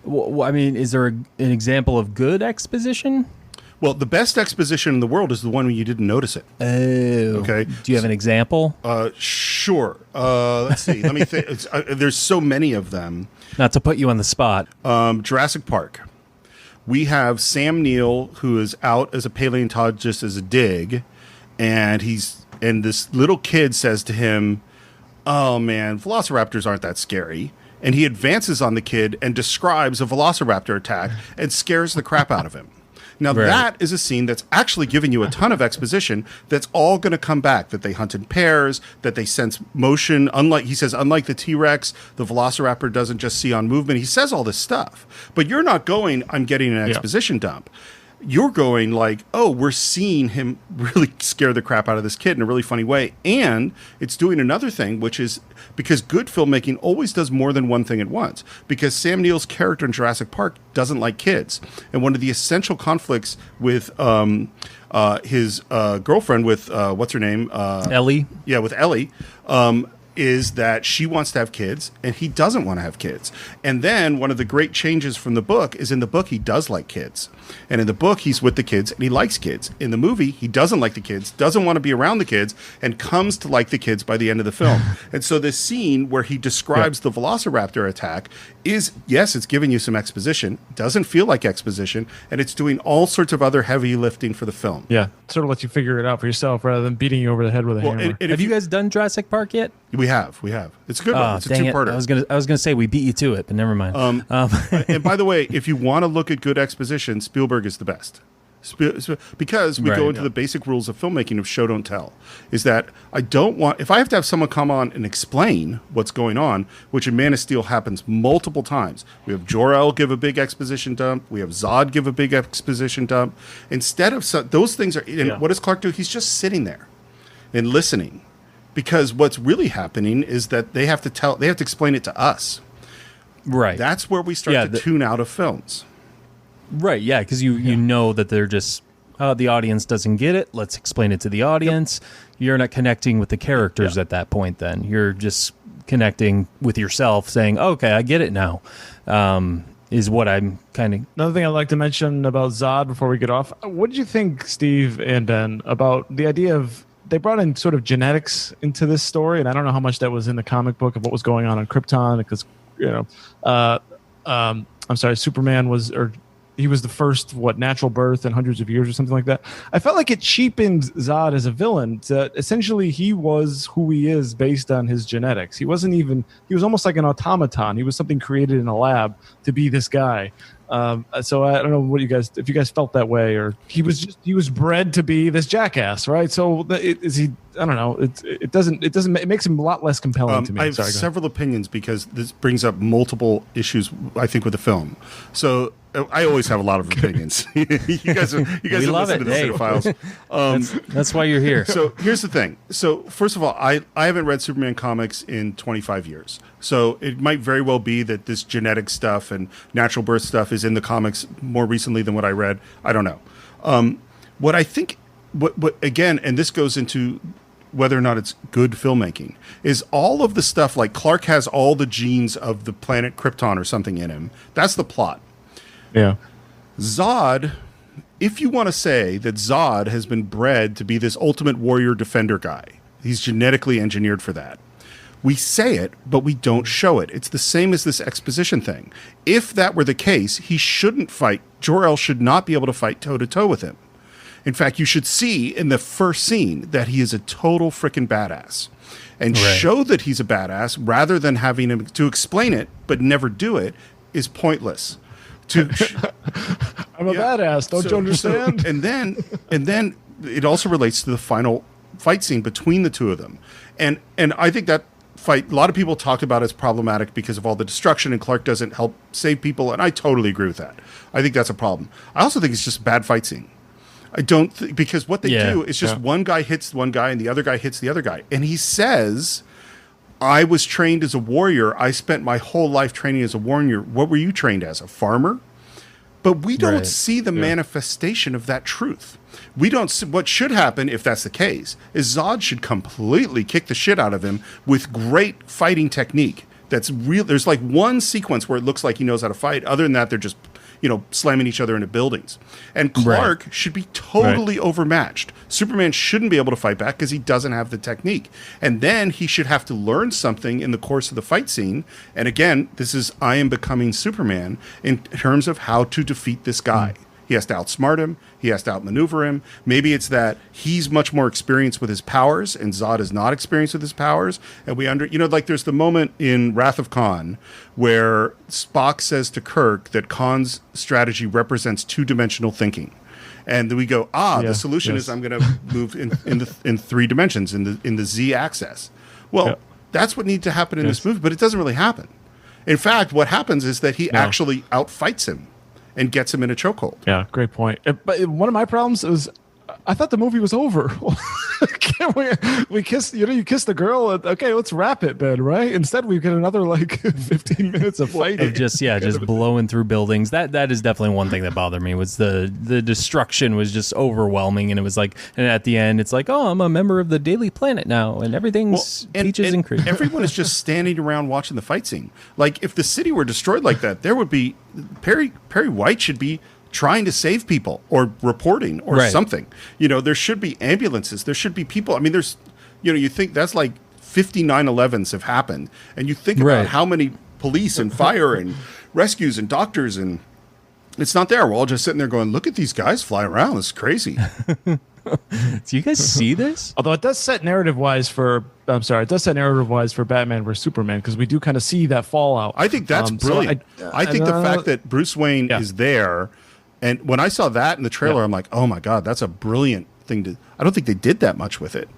Is there an example of good exposition? Well, the best exposition in the world is the one where you didn't notice it. Oh. Okay. Do you have an example? Sure. Let's see. Let me think. There's so many of them. Not to put you on the spot. Jurassic Park. We have Sam Neill, who is out as a paleontologist as a dig, and this little kid says to him, "Oh man, velociraptors aren't that scary." And he advances on the kid and describes a velociraptor attack and scares the crap out of him. Now, that is a scene that's actually giving you a ton of exposition that's all going to come back, that they hunt in pairs, that they sense motion. Unlike the T-Rex, the velociraptor doesn't just see on movement. He says all this stuff. But you're not going, I'm getting an exposition dump. You're going like, we're seeing him really scare the crap out of this kid in a really funny way. And it's doing another thing, which is because good filmmaking always does more than one thing at once. Because Sam Neill's character in Jurassic Park doesn't like kids. And one of the essential conflicts with his girlfriend, with what's her name? Ellie. Yeah, with Ellie. Is that she wants to have kids and he doesn't want to have kids. And then one of the great changes from the book is in the book he does like kids. And in the book he's with the kids and he likes kids. In the movie he doesn't like the kids, doesn't want to be around the kids, and comes to like the kids by the end of the film. And so this scene where he describes the velociraptor attack is, yes, it's giving you some exposition, doesn't feel like exposition, and it's doing all sorts of other heavy lifting for the film. Yeah, sort of lets you figure it out for yourself rather than beating you over the head with a hammer. And have you guys done Jurassic Park yet? We have. It's a good one. It's a two-parter. I was gonna say we beat you to it, but never mind. And by the way, if you want to look at good exposition, Spielberg is the best. Because we go into the basic rules of filmmaking of show don't tell. Is that if I have to have someone come on and explain what's going on, which in Man of Steel happens multiple times. We have Jor-El give a big exposition dump. We have Zod give a big exposition dump. Instead of those things what does Clark do? He's just sitting there and listening. Because what's really happening is that they have to explain it to us. Right. That's where we start to tune out of films. Right, yeah, because you know that they're just, the audience doesn't get it, let's explain it to the audience. Yep. You're not connecting with the characters at that point then. You're just connecting with yourself, saying, okay, I get it now, is what I'm kind of... Another thing I'd like to mention about Zod before we get off, what did you think, Steve and Ben, about the idea of... They brought in sort of genetics into this story, and I don't know how much that was in the comic book of what was going on Krypton, because, I'm sorry, Superman he was the first, natural birth in hundreds of years or something like that. I felt like it cheapened Zod as a villain. Essentially, he was who he is based on his genetics. He was almost like an automaton. He was something created in a lab to be this guy. So I don't know if you guys felt that way, or he was bred to be this jackass, right? So I don't know. It makes him a lot less compelling to me. I have several opinions because this brings up multiple issues, I think, with the film. So I always have a lot of opinions. you guys listen to the Cinephiles. That's why you're here. So here's the thing. So first of all, I haven't read Superman comics in 25 years. So it might very well be that this genetic stuff and natural birth stuff is in the comics more recently than what I read. I don't know. What I think, what again, and this goes into whether or not it's good filmmaking, is all of the stuff like Clark has all the genes of the planet Krypton or something in him. That's the plot. Yeah. Zod, if you want to say that Zod has been bred to be this ultimate warrior defender guy, he's genetically engineered for that. We say it, but we don't show it. It's the same as this exposition thing. If that were the case, he shouldn't fight. Jor-El should not be able to fight toe-to-toe with him. In fact, you should see in the first scene that he is a total freaking badass. And show that he's a badass rather than having him to explain it but never do it is pointless. I'm a badass, don't you understand? And then it also relates to the final fight scene between the two of them. And I think that fight, a lot of people talked about it as problematic because of all the destruction and Clark doesn't help save people, and I totally agree with that. I think that's a problem. I also think it's just a bad fight scene. I don't think, because what they do is just one guy hits one guy and the other guy hits the other guy. And he says, I was trained as a warrior. I spent my whole life training as a warrior. What were you trained as? A farmer? But we don't see the manifestation of that truth. We don't see, what should happen if that's the case is Zod should completely kick the shit out of him with great fighting technique. That's real. There's like one sequence where it looks like he knows how to fight. Other than that, they're just slamming each other into buildings. And Clark should be totally overmatched. Superman shouldn't be able to fight back because he doesn't have the technique. And then he should have to learn something in the course of the fight scene. And again, this is I Am Becoming Superman in terms of how to defeat this guy. He has to outsmart him. He has to outmaneuver him. Maybe it's that he's much more experienced with his powers and Zod is not experienced with his powers. And like there's the moment in Wrath of Khan where Spock says to Kirk that Khan's strategy represents two-dimensional thinking. And then we go, the solution is I'm going to move in 3 dimensions, in the Z axis. Well, that's what needs to happen in this movie, but it doesn't really happen. In fact, what happens is that he actually outfights him and gets him in a chokehold. Yeah, great point. But one of my problems is I thought the movie was over. we kissed, you kissed the girl. Okay, let's wrap it then, right? Instead, we get another 15 minutes of fighting. Of just blowing through buildings. That is definitely one thing that bothered me was the destruction was just overwhelming, and it was like, and at the end, it's like, oh, I'm a member of the Daily Planet now, and everything's peaches and cream. Everyone is just standing around watching the fight scene. Like if the city were destroyed like that, there would be Perry White should be trying to save people or reporting or something. There should be ambulances. There should be people. I mean, there's, you think that's like 50 9/11s have happened. And you think about how many police and fire and rescues and doctors, and it's not there. We're all just sitting there going, look at these guys fly around. It's crazy. Do you guys see this? Although it does set narrative-wise for Batman versus Superman, because we do kind of see that fallout. I think that's brilliant. I think the fact that Bruce Wayne is there. And when I saw that in the trailer, I'm like, oh my God, that's a brilliant thing to. I don't think they did that much with it.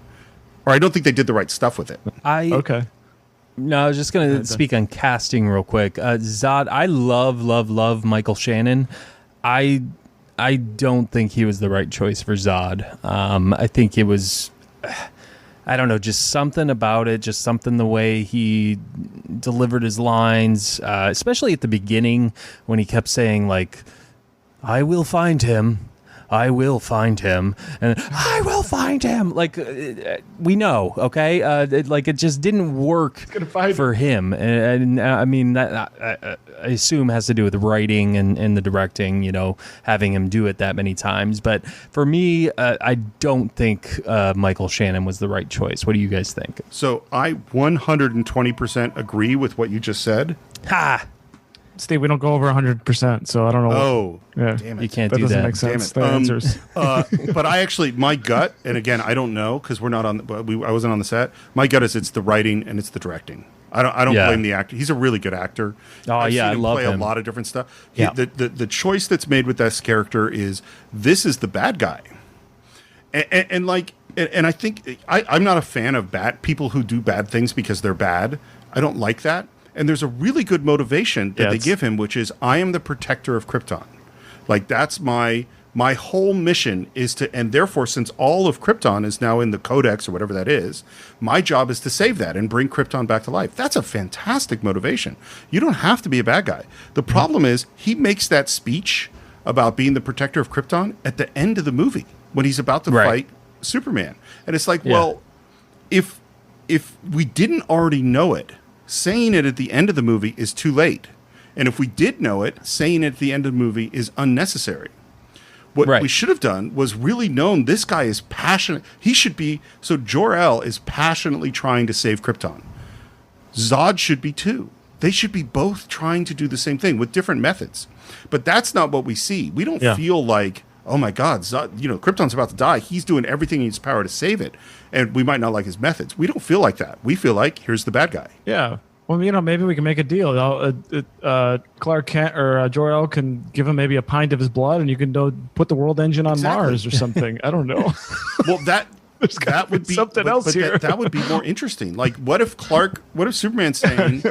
Or I don't think they did the right stuff with it. No, I was just going to speak on casting real quick. Zod, I love Michael Shannon. I don't think he was the right choice for Zod. I think it was, I don't know, just something about it, just something the way he delivered his lines, especially at the beginning when he kept saying like, I will find him. I will find him. And I will find him. Like, we know, okay? It just didn't work for him. And I mean, that I assume has to do with the writing and the directing, having him do it that many times. But for me, I don't think Michael Shannon was the right choice. What do you guys think? So I 120% agree with what you just said. Ha! Steve, we don't go over 100%, so I don't know. Damn it. You can't do that. Doesn't make sense. The answers. But I actually, my gut, and again, I don't know because we're not on. I wasn't on the set. My gut is it's the writing and it's the directing. I don't blame the actor. He's a really good actor. I've seen him play a lot of different stuff. The choice that's made with this character is this is the bad guy, and I think I'm not a fan of bad people who do bad things because they're bad. I don't like that. And there's a really good motivation that they give him, which is, I am the protector of Krypton. Like, that's my whole mission is to, and therefore, since all of Krypton is now in the Codex or whatever that is, my job is to save that and bring Krypton back to life. That's a fantastic motivation. You don't have to be a bad guy. The problem is, he makes that speech about being the protector of Krypton at the end of the movie when he's about to fight Superman. And it's like, well, if we didn't already know it, saying it at the end of the movie is too late. And if we did know it, saying it at the end of the movie is unnecessary. What we should have done was really known this guy is passionate. He should be, so Jor-El is passionately trying to save Krypton. Zod should be too. They should be both trying to do the same thing with different methods. But that's not what we see. We don't feel like, oh my God, Zod, Krypton's about to die. He's doing everything in his power to save it. And we might not like his methods. We don't feel like that. We feel like, here's the bad guy. Yeah. Well, maybe we can make a deal. Clark Kent or Jor-El can give him maybe a pint of his blood, and you can put the world engine on Mars or something. I don't know. Well, that would be something else here. That would be more interesting. Like, what if Superman's saying,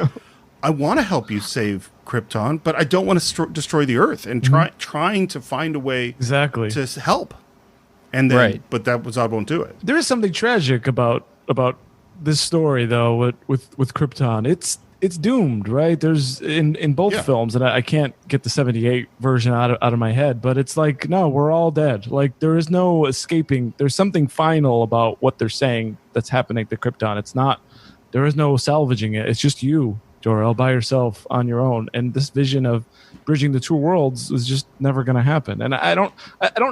I want to help you save Krypton, but I don't want to destroy the Earth, and trying to find a way to help. And then, but Zod won't do it. There is something tragic about this story, though, with Krypton. It's doomed, right? There's in both films, and I can't get the 78 version out of my head, but it's like, no, we're all dead. Like, there is no escaping. There's something final about what they're saying that's happening to Krypton. It's not. There is no salvaging it. It's just you, Jor-El, by yourself on your own. And this vision of bridging the two worlds is just never going to happen. And I don't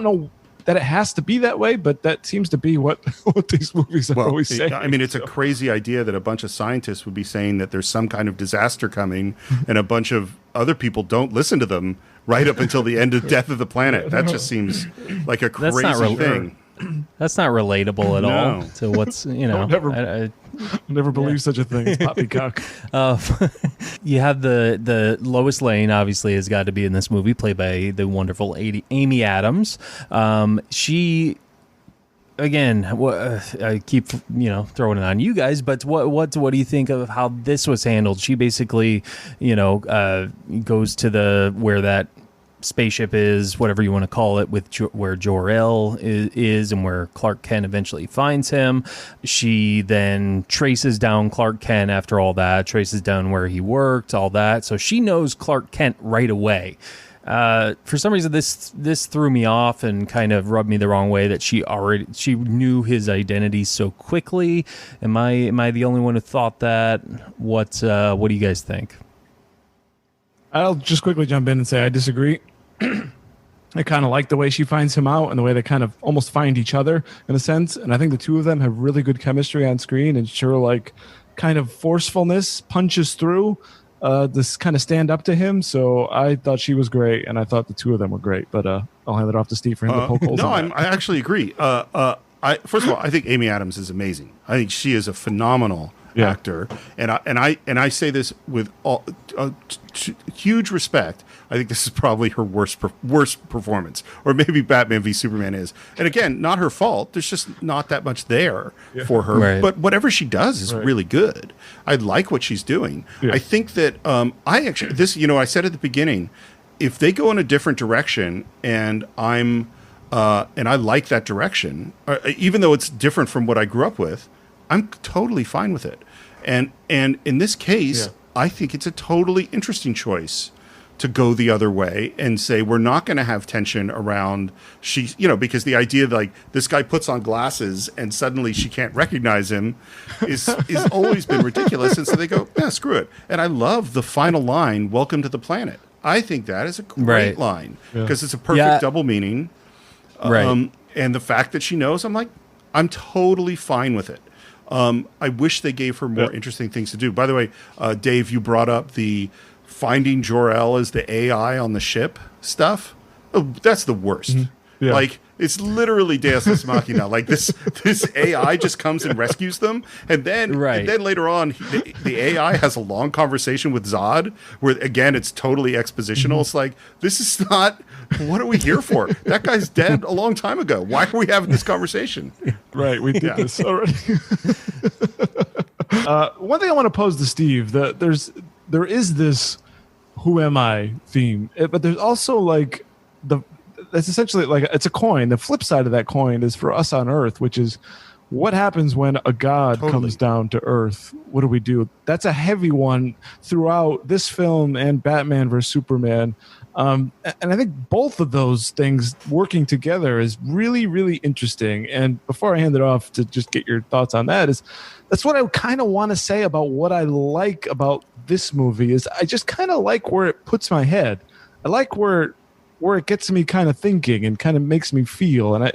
know that it has to be that way, but that seems to be what these movies are always saying. I mean, it's a crazy idea that a bunch of scientists would be saying that there's some kind of disaster coming, and a bunch of other people don't listen to them right up until the end of death of the planet. That just seems like a crazy thing. That's not relatable at all to what's, I never believe such a thing. It's poppycock. You have the Lois Lane, obviously, has got to be in this movie, played by the wonderful Amy Adams. She, again, I keep throwing it on you guys, but what do you think of how this was handled? She basically, goes to where that spaceship is, whatever you want to call it, with where Jor-El is and where Clark Kent eventually finds him. She then traces down Clark Kent after all that, traces down where he worked, all that. So she knows Clark Kent right away. For some reason, this threw me off and kind of rubbed me the wrong way that she knew his identity so quickly. Am I the only one who thought that? What do you guys think? I'll just quickly jump in and say I disagree. I kind of like the way she finds him out and the way they kind of almost find each other in a sense. And I think the two of them have really good chemistry on screen, and sure, kind of forcefulness punches through this kind of stand up to him. So I thought she was great, and I thought the two of them were great. But I'll hand it off to Steve for him to poke holes. No, I actually agree. First of all, I think Amy Adams is amazing. I think she is a phenomenal actor, and I say this with huge respect. I think this is probably her worst performance, or maybe Batman v Superman is. And again, not her fault. There's just not that much there for her. Right. But whatever she does is really good. I like what she's doing. Yeah. I think that I said at the beginning, if they go in a different direction, and I like that direction, even though it's different from what I grew up with, I'm totally fine with it. And in this case, I think it's a totally interesting choice to go the other way and say, we're not going to have tension around because the idea that this guy puts on glasses and suddenly she can't recognize him is always been ridiculous. And so they go, yeah, screw it. And I love the final line, welcome to the planet. I think that is a great line because it's a perfect double meaning. And the fact that she knows, I'm totally fine with it. I wish they gave her more interesting things to do. By the way, Dave, you brought up the finding Jor-El as the AI on the ship stuff. Oh, that's the worst. Mm-hmm. Yeah. It's literally Deus Ex Machina. this AI just comes and rescues them, and then later on, the AI has a long conversation with Zod, where again it's totally expositional. Mm-hmm. It's this is not. What are we here for? That guy's dead a long time ago. Why are we having this conversation? Right, we did this already. One thing I want to pose to Steve: there's there is this "Who am I?" theme, but there's also like it's essentially like it's a coin. The flip side of that coin is for us on Earth, which is what happens when a god comes down to Earth. What do we do? That's a heavy one throughout this film and Batman vs Superman. And I think both of those things working together is really, really interesting. And before I hand it off to just get your thoughts on that's what I kind of want to say about what I like about this movie is I just kind of like where it puts my head. I like where it gets me kind of thinking and kind of makes me feel. And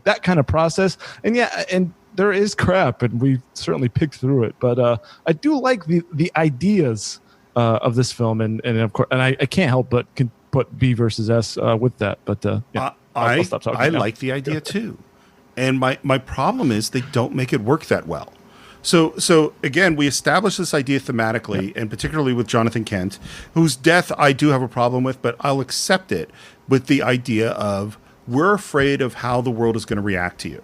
that kind of process. And yeah, and there is crap and we certainly picked through it. But I do like the ideas of this film, and of course, and I can't help but can put B versus S with that. But I'll stop talking. I like the idea too, and my problem is they don't make it work that well. So again, we established this idea thematically, and particularly with Jonathan Kent, whose death I do have a problem with, but I'll accept it with the idea of we're afraid of how the world is going to react to you.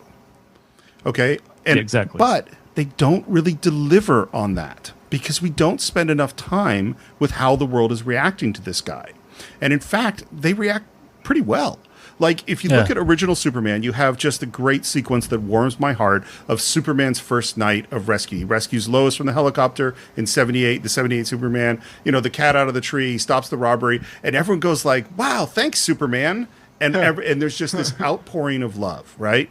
Okay, and exactly, but they don't really deliver on that, because we don't spend enough time with how the world is reacting to this guy. And in fact, they react pretty well. Like, if you look at original Superman, you have just a great sequence that warms my heart of Superman's first night of rescue. He rescues Lois from the helicopter in 78, the 78 Superman, the cat out of the tree, he stops the robbery, and everyone goes like, wow, thanks, Superman. And there's just this outpouring of love, right?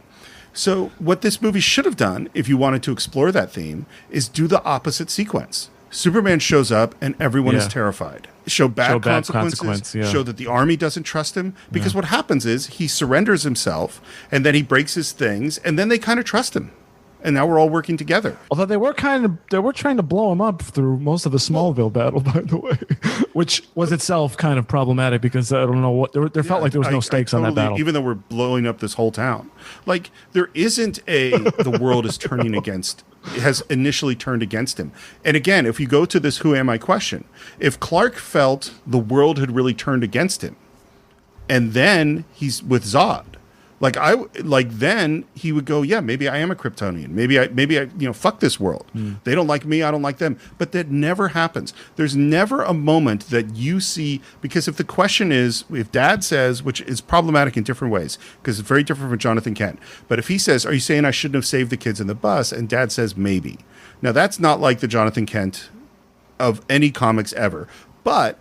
So what this movie should have done, if you wanted to explore that theme, is do the opposite sequence. Superman shows up and everyone is terrified. Show bad consequences. Show that the army doesn't trust him. Because what happens is he surrenders himself and then he breaks his things and then they kind of trust him. And now we're all working together. Although they were trying to blow him up through most of the Smallville battle, by the way, which was itself kind of problematic because I don't know what there felt like there was no stakes on that battle. Even though we're blowing up this whole town, like there isn't the world is turning against. It has initially turned against him. And again, if you go to this "Who am I?" question, if Clark felt the world had really turned against him, and then he's with Zod. Then he would go, yeah, maybe I am a Kryptonian. Maybe I fuck this world. They don't like me, I don't like them. But that never happens. There's never a moment that you see, because if the question is, if Dad says, which is problematic in different ways, because it's very different from Jonathan Kent, but if he says, are you saying I shouldn't have saved the kids in the bus? And Dad says, maybe. Now that's not like the Jonathan Kent of any comics ever. But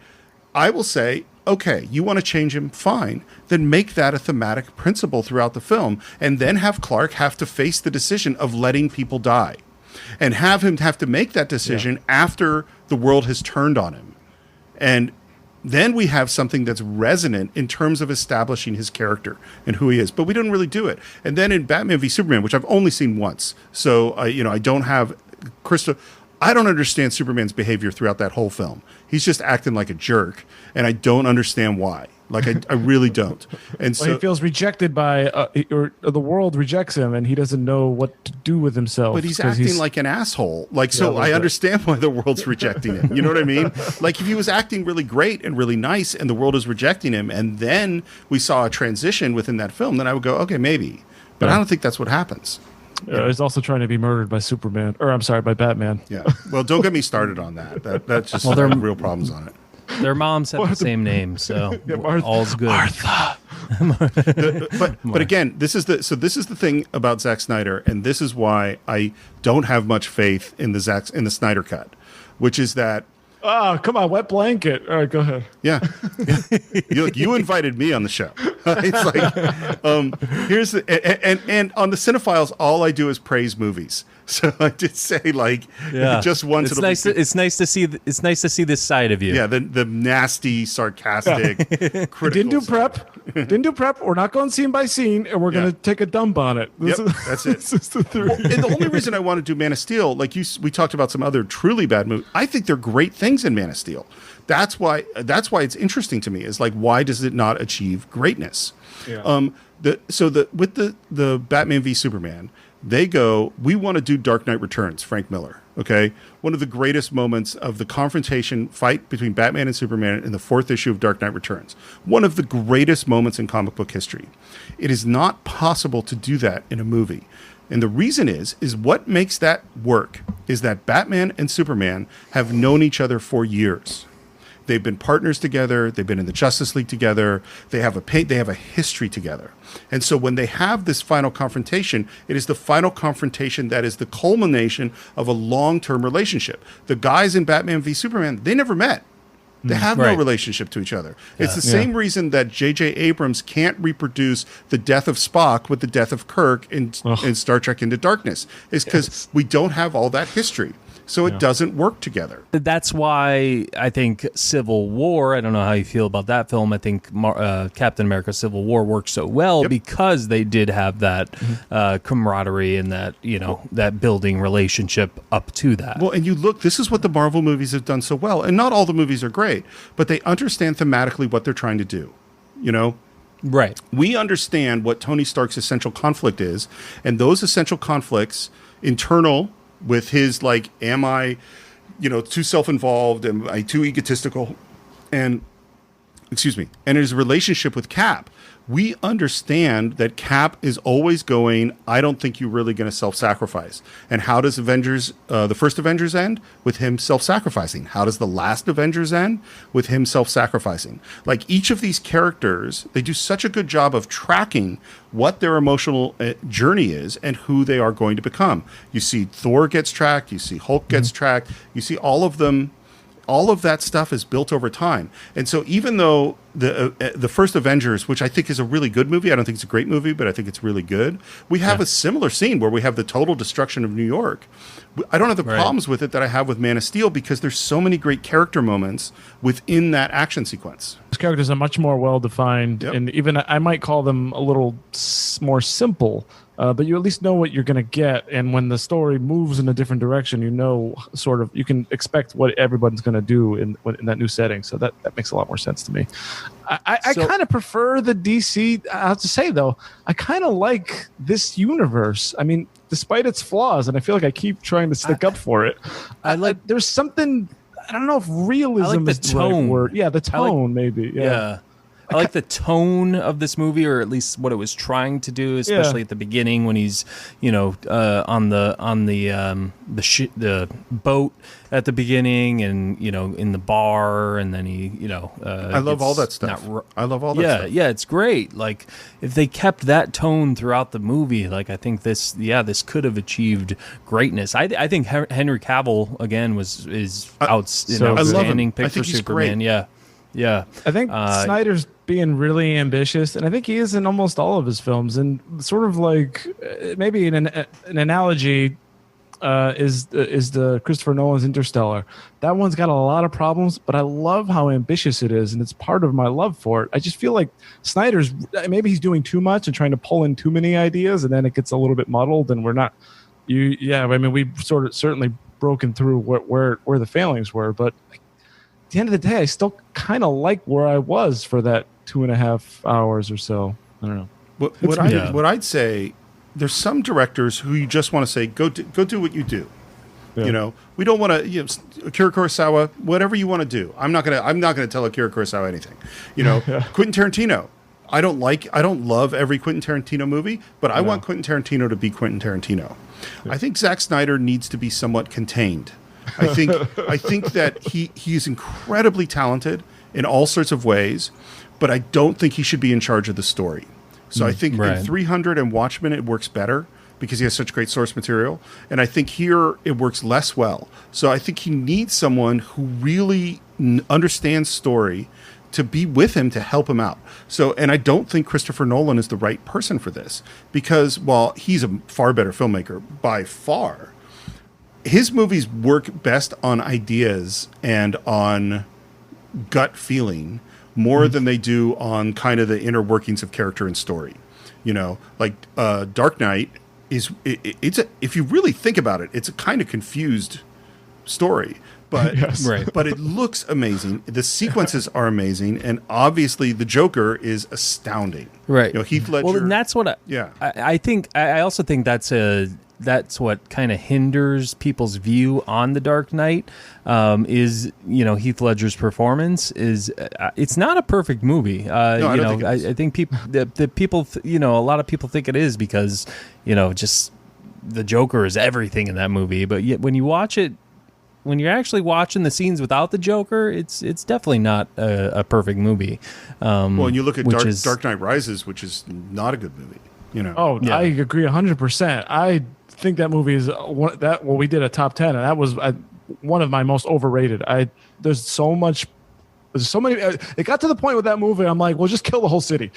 I will say, okay, you want to change him? Fine. Then make that a thematic principle throughout the film, and then have Clark have to face the decision of letting people die. And have him have to make that decision after the world has turned on him. And then we have something that's resonant in terms of establishing his character and who he is. But we didn't really do it. And then in Batman v Superman, which I've only seen once, so I don't have crystal... I don't understand Superman's behavior throughout that whole film. He's just acting like a jerk, and I don't understand why. Like, I really don't. And so he feels rejected by, or the world rejects him, and he doesn't know what to do with himself. But he's acting like an asshole. I understand why the world's rejecting him. You know what I mean? Like, if he was acting really great and really nice, and the world is rejecting him, and then we saw a transition within that film, then I would go, okay, maybe. But I don't think that's what happens. He's also trying to be murdered by Superman, or I'm sorry, by Batman. Yeah. Well, don't get me started on that. That's just there are real problems on it. Their moms have the same name, so all's good. Martha. But again, this is the thing about Zack Snyder, and this is why I don't have much faith in the Snyder cut, which is that. Oh, come on, wet blanket. All right, go ahead. Yeah. You invited me on the show. It's like, here's and on the Cinephiles, all I do is praise movies. So I did say, just once. It's nice to see this side of you. Yeah, the nasty, sarcastic, critical. Didn't do prep. We're not going scene by scene, and we're going to take a dump on it. That's it. This is the theory. And the only reason I want to do Man of Steel, we talked about some other truly bad movies. I think they're great things in Man of Steel. That's why it's interesting to me. Is like, why does it not achieve greatness? Yeah. With the Batman v Superman, they go, we want to do Dark Knight Returns, Frank Miller. Okay, one of the greatest moments of the confrontation fight between Batman and Superman in the 4th issue of Dark Knight Returns. One of the greatest moments in comic book history. It is not possible to do that in a movie. And the reason is what makes that work is that Batman and Superman have known each other for years. They've been partners together. They've been in the Justice League together. They have a history together. And so when they have this final confrontation, it is the final confrontation that is the culmination of a long-term relationship. The guys in Batman v Superman, they never met. They have no relationship to each other. Yeah. It's the same reason that J.J. Abrams can't reproduce the death of Spock with the death of Kirk in Star Trek Into Darkness. It's because we don't have all that history. So it doesn't work together. That's why I think Civil War, I don't know how you feel about that film. I think Captain America Civil War worked so well because they did have that camaraderie and that, that building relationship up to that. Well, and you look, this is what the Marvel movies have done so well. And not all the movies are great, but they understand thematically what they're trying to do, Right. We understand what Tony Stark's essential conflict is, and those essential conflicts, internal, with his am I, too self-involved? Am I too egotistical? And his relationship with Cap, we understand that Cap is always going, I don't think you're really going to self-sacrifice. And how does the first Avengers end? With him self-sacrificing. How does the last Avengers end? With him self-sacrificing. Each of these characters, they do such a good job of tracking what their emotional journey is and who they are going to become. You see Thor gets tracked. You see Hulk gets tracked. You see all of them. All of that stuff is built over time. And so even though the first Avengers, which I think is a really good movie, I don't think it's a great movie, but I think it's really good, we have a similar scene where we have the total destruction of New York. I don't have the problems with it that I have with Man of Steel because there's so many great character moments within that action sequence. Those characters are much more well-defined, and even I might call them a little more simple. But you at least know what you're going to get, and when the story moves in a different direction, you can expect what everybody's going to do in that new setting. So that makes a lot more sense to me. I kind of prefer the DC. I have to say though, I kind of like this universe. I mean, despite its flaws, and I feel like I keep trying to stick up for it. There's something. I don't know if realism is the right word. Yeah, the tone maybe. Yeah. I like the tone of this movie, or at least what it was trying to do, especially at the beginning when he's, on the boat at the beginning, and in the bar, and then he, I love all that stuff. I love all that stuff. Yeah, it's great. If they kept that tone throughout the movie, I think this could have achieved greatness. I think Henry Cavill again is outstanding pick for Superman. Great. Yeah. I think Snyder's being really ambitious, and I think he is in almost all of his films. And sort of maybe an analogy is the Christopher Nolan's Interstellar. That one's got a lot of problems, but I love how ambitious it is, and it's part of my love for it. I just feel like Snyder's maybe he's doing too much and trying to pull in too many ideas, and then it gets a little bit muddled, and we're not. We've certainly broken through where the failings were, but. At the end of the day, I still kind of like where I was for that 2.5 hours or so. I don't know. What I'd say, there's some directors who you just want to say, go do what you do. Yeah. We don't want to. Akira Kurosawa, whatever you want to do. I'm not gonna tell Akira Kurosawa anything. Quentin Tarantino. I don't love every Quentin Tarantino movie, but I want Quentin Tarantino to be Quentin Tarantino. Yeah. I think Zack Snyder needs to be somewhat contained. I think that he is incredibly talented in all sorts of ways, but I don't think he should be in charge of the story. So I think in 300 and Watchmen it works better because he has such great source material, and I think here it works less well. So I think he needs someone who really understands story to be with him to help him out. So, and I don't think Christopher Nolan is the right person for this because while he's a far better filmmaker by far, his movies work best on ideas and on gut feeling more than they do on kind of the inner workings of character and story. Dark Knight if you really think about it, it's a kind of confused story. But but it looks amazing. The sequences are amazing, and obviously the Joker is astounding. Right. Heath Ledger. Well, and that's what I think. I also think that's what kind of hinders people's view on The Dark Knight is Heath Ledger's performance is it's not a perfect movie. I think people a lot of people think it is because just the Joker is everything in that movie. But yet when you watch it, when you're actually watching the scenes without the Joker, it's definitely not a perfect movie. Well, and you look at Dark Knight Rises, which is not a good movie. You know. Oh, yeah. I agree 100%. I think that movie is we did a top 10, and that was one of my most overrated. There's so many. It got to the point with that movie. I'm like, well, just kill the whole city.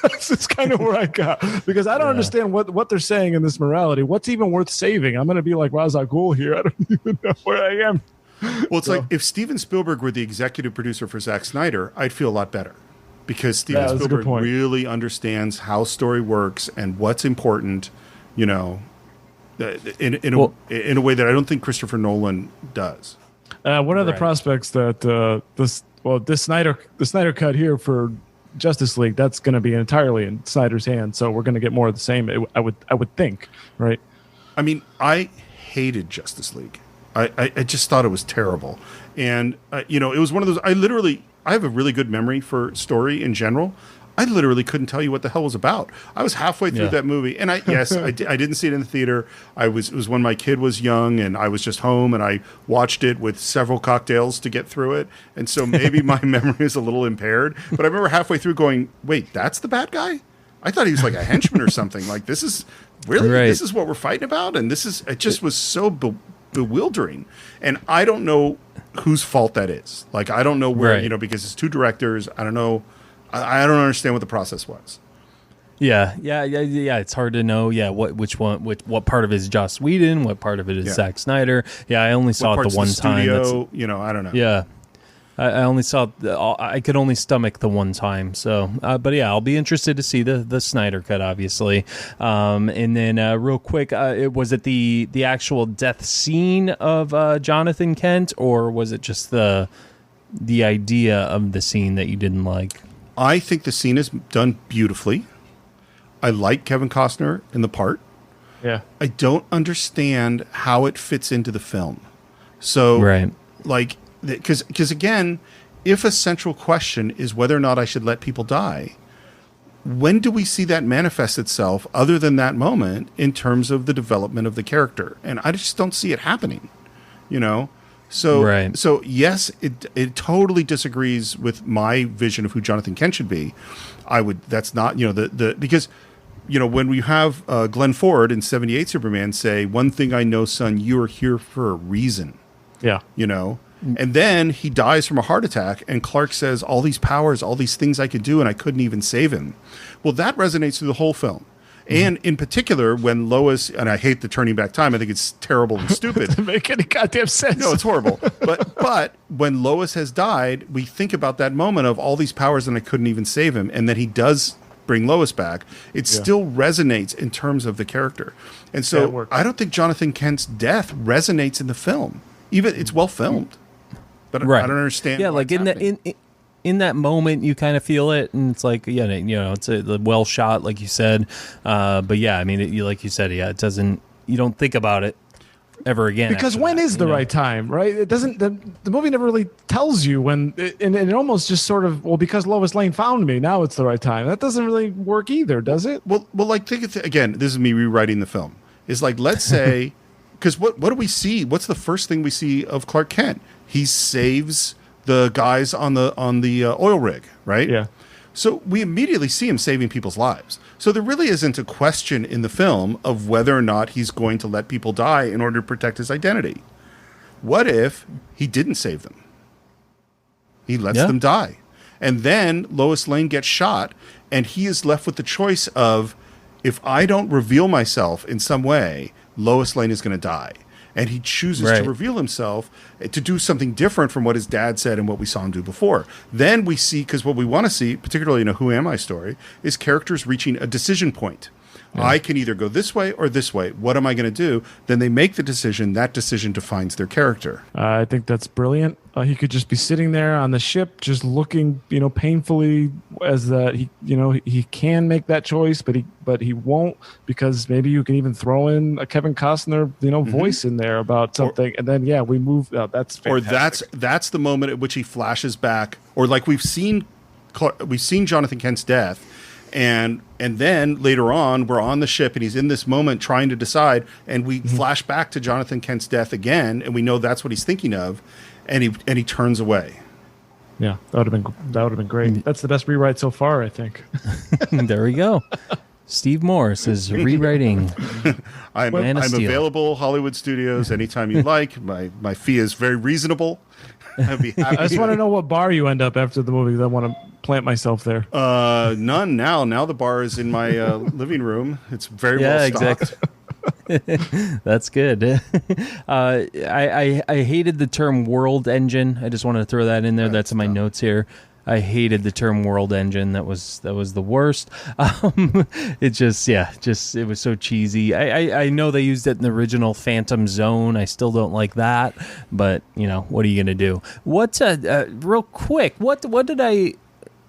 That's kind of where I got, because I don't understand what they're saying in this morality. What's even worth saving? I'm going to be like Ra's al Ghul here. I don't even know where I am. Well, it's like if Steven Spielberg were the executive producer for Zack Snyder, I'd feel a lot better, because Steven Spielberg really understands how story works and what's important, you know, in a way that I don't think Christopher Nolan does. What are the prospects that the Snyder cut here for Justice League, that's going to be entirely in Snyder's hands, so we're going to get more of the same. I would think, right? I mean, I hated Justice League. I just thought it was terrible, and it was one of those. I have a really good memory for story in general. I literally couldn't tell you what the hell it was about. I was halfway through that movie, and I didn't see it in the theater. It was when my kid was young, and I was just home, and I watched it with several cocktails to get through it, and so maybe my memory is a little impaired. But I remember halfway through going, "Wait, that's the bad guy? I thought he was like a henchman or something. Like, this is really this is what we're fighting about?" And it just was so bewildering, and I don't know whose fault that is. Like, I don't know where because it's two directors. I don't know. I don't understand what the process was. Yeah. It's hard to know. Yeah, what part of it is Joss Whedon, what part of it is Zack Snyder. Yeah, I only saw it the one time. I don't know. Yeah, I only saw. I could only stomach the one time. So, but yeah, I'll be interested to see the Snyder cut, obviously. And then real quick, was it the actual death scene of Jonathan Kent, or was it just the idea of the scene that you didn't like? I think the scene is done beautifully. I like Kevin Costner in the part. Yeah. I don't understand how it fits into the film. So, because again, if a central question is whether or not I should let people die, when do we see that manifest itself other than that moment in terms of the development of the character? And I just don't see it happening, So yes, it totally disagrees with my vision of who Jonathan Kent should be. That's not, because, when we have Glenn Ford in 78 Superman say, "One thing I know, son, you are here for a reason." Yeah. And then he dies from a heart attack, and Clark says, "All these powers, all these things I could do, and I couldn't even save him." Well, that resonates through the whole film. And in particular, when Lois, and I hate the turning back time, I think it's terrible and stupid. Doesn't make any goddamn sense. No, it's horrible. But when Lois has died, we think about that moment of all these powers and I couldn't even save him, and that he does bring Lois back. It still resonates in terms of the character. And so I don't think Jonathan Kent's death resonates in the film. Even it's well filmed. But I don't understand. Yeah, like in that moment, you kind of feel it, and it's like, it's a well shot, like you said. But yeah, I mean, like you said, it doesn't. You don't think about it ever again. Because when is the right time, right? It doesn't. The movie never really tells you when, and it almost just sort of, because Lois Lane found me, now it's the right time. That doesn't really work either, does it? Well, like think again. This is me rewriting the film. Is like, let's say, because what do we see? What's the first thing we see of Clark Kent? He saves the guys on the oil rig, right? Yeah. So we immediately see him saving people's lives. So there really isn't a question in the film of whether or not he's going to let people die in order to protect his identity. What if he didn't save them? He lets them die. And then Lois Lane gets shot, and he is left with the choice of, if I don't reveal myself in some way, Lois Lane is going to die. And he chooses to reveal himself to do something different from what his dad said and what we saw him do before. Then we see, because what we want to see, particularly in a Who Am I story, is characters reaching a decision point. Yeah. I can either go this way or this way. What am I going to do? Then they make the decision. That decision defines their character. I think that's brilliant. He could just be sitting there on the ship, just looking, painfully as that he can make that choice, but he won't, because maybe you can even throw in a Kevin Costner, voice in there about something, and then we move. That's fantastic. Or that's the moment at which he flashes back, or like we've seen Jonathan Kent's death. And then later on, we're on the ship, and he's in this moment trying to decide, and we flash back to Jonathan Kent's death again, and we know that's what he's thinking of, and he turns away. Yeah, that would have been great. That's the best rewrite so far, I think. There we go. Steve Morris is rewriting. I'm available, Hollywood Studios, anytime you like. My fee is very reasonable. I'd be happy. I just want to know what bar you end up after the movie, because I want to plant myself there. None now. Now the bar is in my living room. It's very well stocked. Exactly. That's good. I hated the term world engine. I just wanted to throw that in there. That's in my notes here. I hated the term world engine. That was the worst. It was so cheesy. I know they used it in the original Phantom Zone. I still don't like that, but what are you gonna do? What real quick? What did I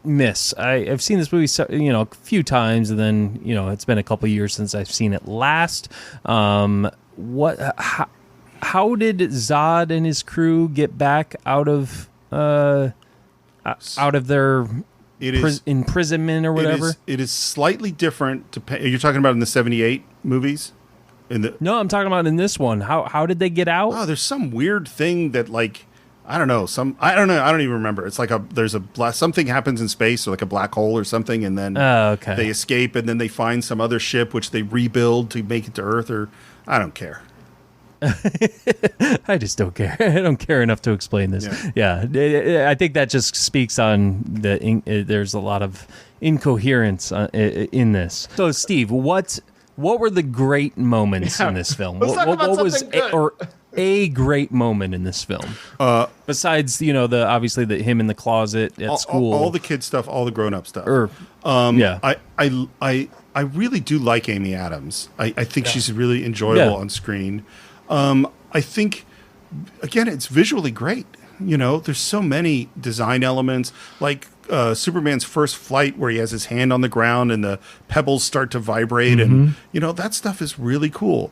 miss? I've seen this movie a few times, and then it's been a couple years since I've seen it last. How did Zod and his crew get back out of their imprisonment or whatever? It is slightly different. You're talking about in the 78 movies? No, I'm talking about in this one. How did they get out? Oh, there's some weird thing that I don't know. I don't even remember. It's like something happens in space, or like a black hole or something, and then they escape, and then they find some other ship which they rebuild to make it to Earth. Or I don't care. I just don't care. I don't care enough to explain this. Yeah, I think that just speaks on there's a lot of incoherence in this. So, Steve, what were the great moments in this film? What was a great moment in this film? Besides, obviously him in the closet at school, all the kid stuff, all the grown up stuff. I really do like Amy Adams. I think she's really enjoyable on screen. I think, again, it's visually great. There's so many design elements, like Superman's first flight, where he has his hand on the ground and the pebbles start to vibrate, and that stuff is really cool.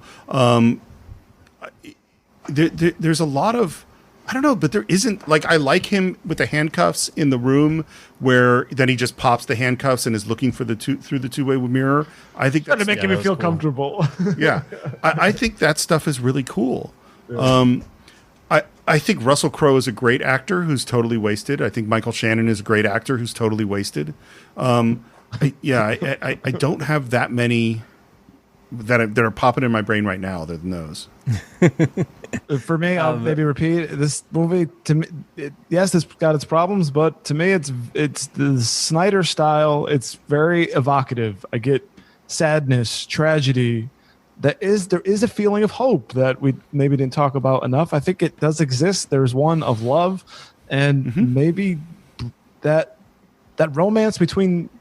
There's a lot of, I don't know, but there isn't, I like him with the handcuffs in the room, where then he just pops the handcuffs and is looking for through the two-way mirror. I think that's to make him feel comfortable. Yeah, I think that stuff is really cool. Yeah. I think Russell Crowe is a great actor who's totally wasted. I think Michael Shannon is a great actor who's totally wasted. I don't have that many that are popping in my brain right now other than those. For me, I'll maybe repeat this movie. To me, yes, it's got its problems, but to me, it's the Snyder style. It's very evocative. I get sadness, tragedy. There is a feeling of hope that we maybe didn't talk about enough. I think it does exist. There's one of love, and maybe that romance between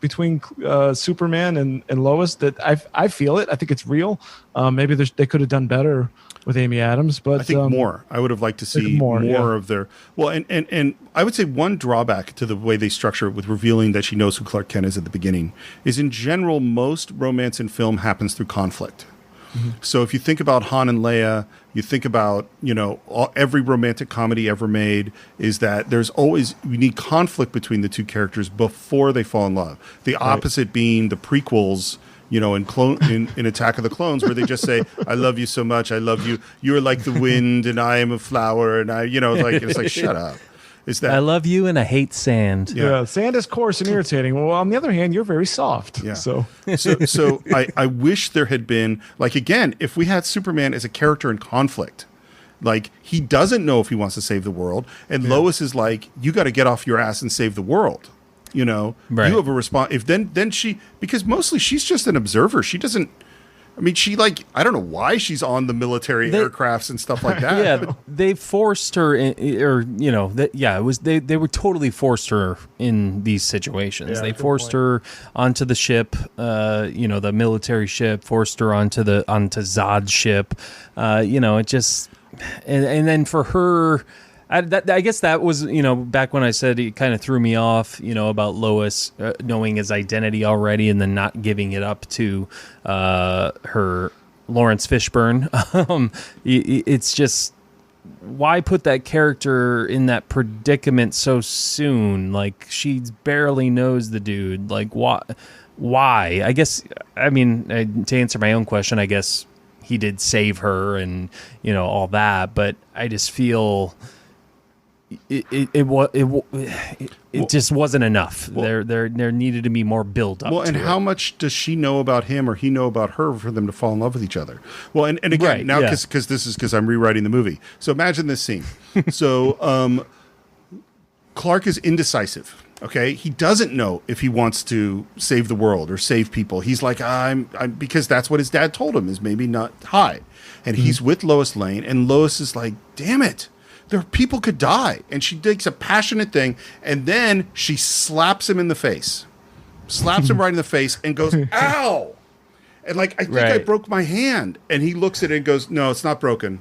Superman and Lois. That I feel it. I think it's real. Maybe they could have done better with Amy Adams, but I think more. I would have liked to see more of their. Well, and I would say one drawback to the way they structure it with revealing that she knows who Clark Kent is at the beginning is, in general, most romance in film happens through conflict. So if you think about Han and Leia, you think about, every romantic comedy ever made, is that there's always, you need conflict between the two characters before they fall in love. The opposite being the prequels, in Attack of the Clones, where they just say, I love you so much, I love you, you're like the wind and I am a flower, and it's like, shut up. Is that I love you and I hate sand. Yeah, sand is coarse and irritating. Well, on the other hand, you're very soft. Yeah. So I wish there had been, again, if we had Superman as a character in conflict, he doesn't know if he wants to save the world, and Lois is like, you got to get off your ass and save the world. You have a response. If then she, because mostly she's just an observer. She doesn't. I mean, I don't know why she's on the military aircrafts and stuff like that. Yeah, they forced her, they were totally forced her in these situations. They forced her onto the ship, the military ship, forced her onto Zod's ship. It just, and then for her. I guess that was, back when I said it kind of threw me off, about Lois knowing his identity already and then not giving it up to her Lawrence Fishburne. It's just, why put that character in that predicament so soon? She barely knows the dude. why? I guess, I mean, to answer my own question, I guess he did save her and, you know, all that, but I just feel it just wasn't enough. There needed to be more build up. Well, and how much does she know about him or he know about her for them to fall in love with each other? Well, and again, right, now because I'm rewriting the movie. So imagine this scene. So Clark is indecisive. Okay, he doesn't know if he wants to save the world or save people. He's like, I'm because that's what his dad told him, is maybe not hide. And he's with Lois Lane, and Lois is like, damn it, people could die. And she takes a passionate thing, and then she slaps him in the face, slaps him right in the face, and goes, ow! And like, I think I broke my hand. And he looks at it and goes, no, it's not broken,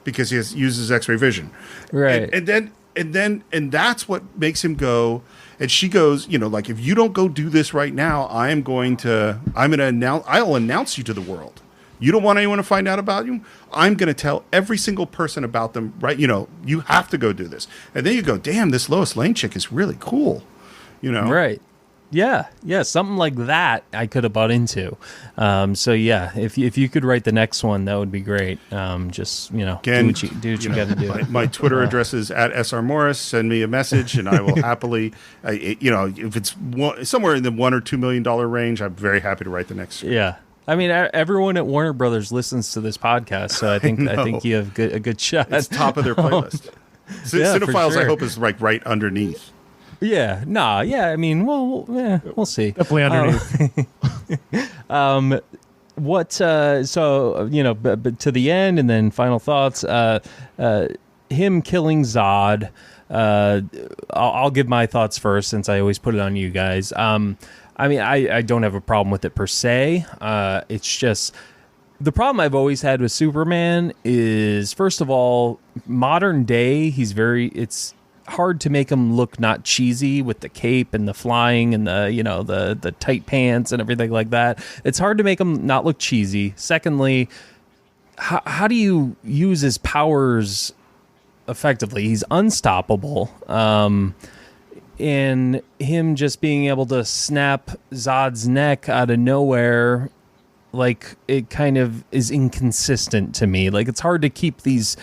because he uses X-ray vision. Right. And that's what makes him go. And she goes, you know, like, if you don't go do this right now, I'll announce you to the world. You don't want anyone to find out about you? I'm going to tell every single person about them, right? You know, you have to go do this. And then you go, damn, this Lois Lane chick is really cool, you know? Right. Yeah, something like that I could have bought into. So yeah, if you could write the next one, that would be great. Just, you know, again, do what you got to do. My Twitter address is @SRMorris. Send me a message, and I will happily, you know, if it's somewhere in the $1 or $2 million range, I'm very happy to write the next. Yeah. I mean, everyone at Warner Brothers listens to this podcast, so I think you have a good shot. It's top of their playlist. Cinephiles, sure. I hope, is like right underneath. Yeah, I mean, we'll see. Definitely underneath. So, you know, but to the end, and then final thoughts, him killing Zod, I'll give my thoughts first, since I always put it on you guys. I mean, I don't have a problem with it per se. It's just, the problem I've always had with Superman is, first of all, modern day, it's hard to make him look not cheesy with the cape and the flying and the, you know, the tight pants and everything like that. It's hard to make him not look cheesy. Secondly, how do you use his powers effectively? He's unstoppable. And him just being able to snap Zod's neck out of nowhere, like, it kind of is inconsistent to me. Like, it's hard to keep these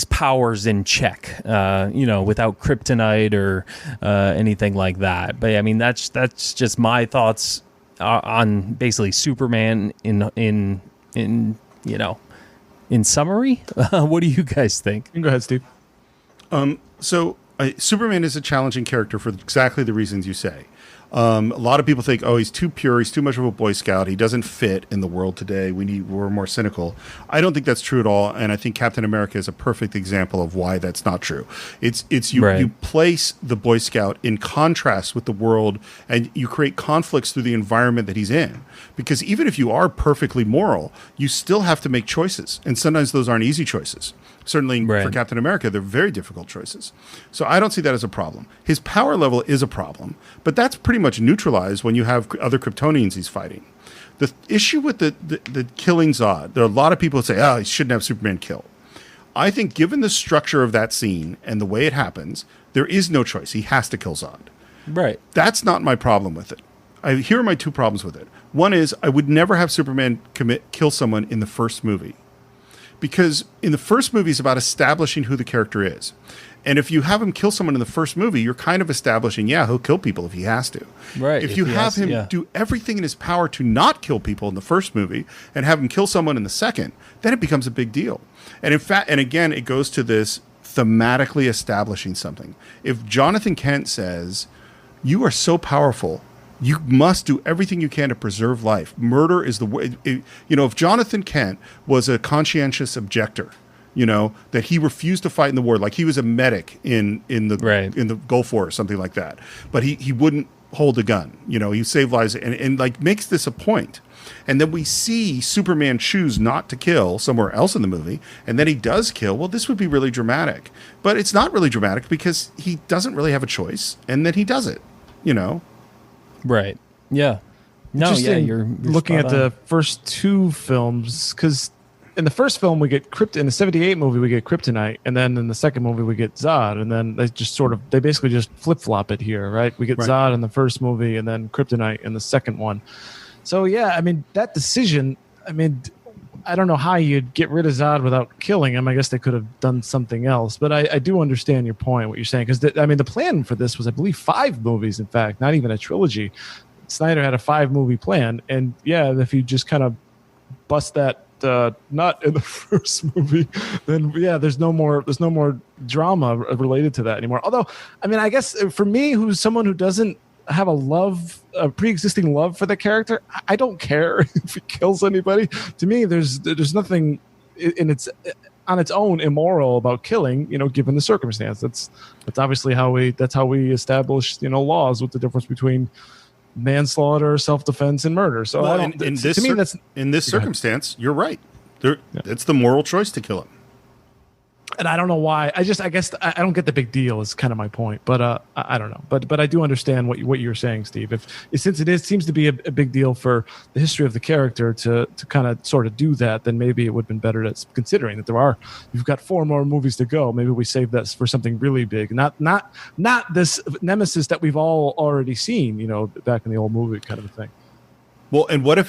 powers in check, you know, without kryptonite or anything like that. But I mean, that's just my thoughts on basically Superman in you know, in summary. What do you guys think? You can go ahead, Steve. Superman is a challenging character for exactly the reasons you say. A lot of people think, oh, he's too pure, he's too much of a Boy Scout, he doesn't fit in the world today, we're more cynical. I don't think that's true at all, and I think Captain America is a perfect example of why that's not true. You place the Boy Scout in contrast with the world, and you create conflicts through the environment that he's in. Because even if you are perfectly moral, you still have to make choices, and sometimes those aren't easy choices. Certainly for Captain America, they're very difficult choices. So I don't see that as a problem. His power level is a problem, but that's pretty much neutralized when you have other Kryptonians he's fighting. The issue with the killing Zod, there are a lot of people who say, oh, he shouldn't have Superman kill. I think given the structure of that scene and the way it happens, there is no choice. He has to kill Zod. Right. That's not my problem with it. Here are my two problems with it. One is I would never have Superman kill someone in the first movie. Because in the first movie, it's about establishing who the character is. And if you have him kill someone in the first movie, you're kind of establishing, he'll kill people if he has to. Right. If you have him do everything in his power to not kill people in the first movie and have him kill someone in the second, then it becomes a big deal. And in fact, and again, it goes to this thematically establishing something. If Jonathan Kent says, you are so powerful, you must do everything you can to preserve life. Murder is the way. If Jonathan Kent was a conscientious objector, that he refused to fight in the war, like he was a medic in the Gulf War or something like that, but he wouldn't hold a gun. He saved lives and like makes this a point. And then we see Superman choose not to kill somewhere else in the movie, and then he does kill. Well, this would be really dramatic, but it's not really dramatic because he doesn't really have a choice, and then he does it. Right. Yeah. No. Just yeah. You're looking at the first two films, because in the first film we get in the 78 movie we get kryptonite, and then in the second movie we get Zod, and then they basically just flip-flop it here, right? We get Zod in the first movie and then kryptonite in the second one. So yeah, I mean, that decision, I mean, I don't know how you'd get rid of Zod without killing him. I guess they could have done something else, but I do understand your point, what you're saying, because the plan for this was, I believe, 5 movies, in fact, not even a trilogy. Snyder had a 5-movie plan, and yeah, if you just kind of bust that nut in the first movie, then yeah, there's no more drama related to that anymore. Although, I mean, I guess for me, who's someone who doesn't have a pre-existing love for the character, I don't care if he kills anybody. To me, there's nothing on its own immoral about killing, given the circumstance. That's obviously how we establish, laws with the difference between manslaughter, self-defense, and murder. So well, in this circumstance, you're right. It's the moral choice to kill him. And I don't know why. I guess I don't get the big deal. Is kind of my point. But I don't know. But I do understand what you're saying, Steve. Since it seems to be a big deal for the history of the character to kind of sort of do that, then maybe it would have been better considering that you've got 4 more movies to go. Maybe we save that for something really big, not this nemesis that we've all already seen, back in the old movie kind of a thing. Well, and what if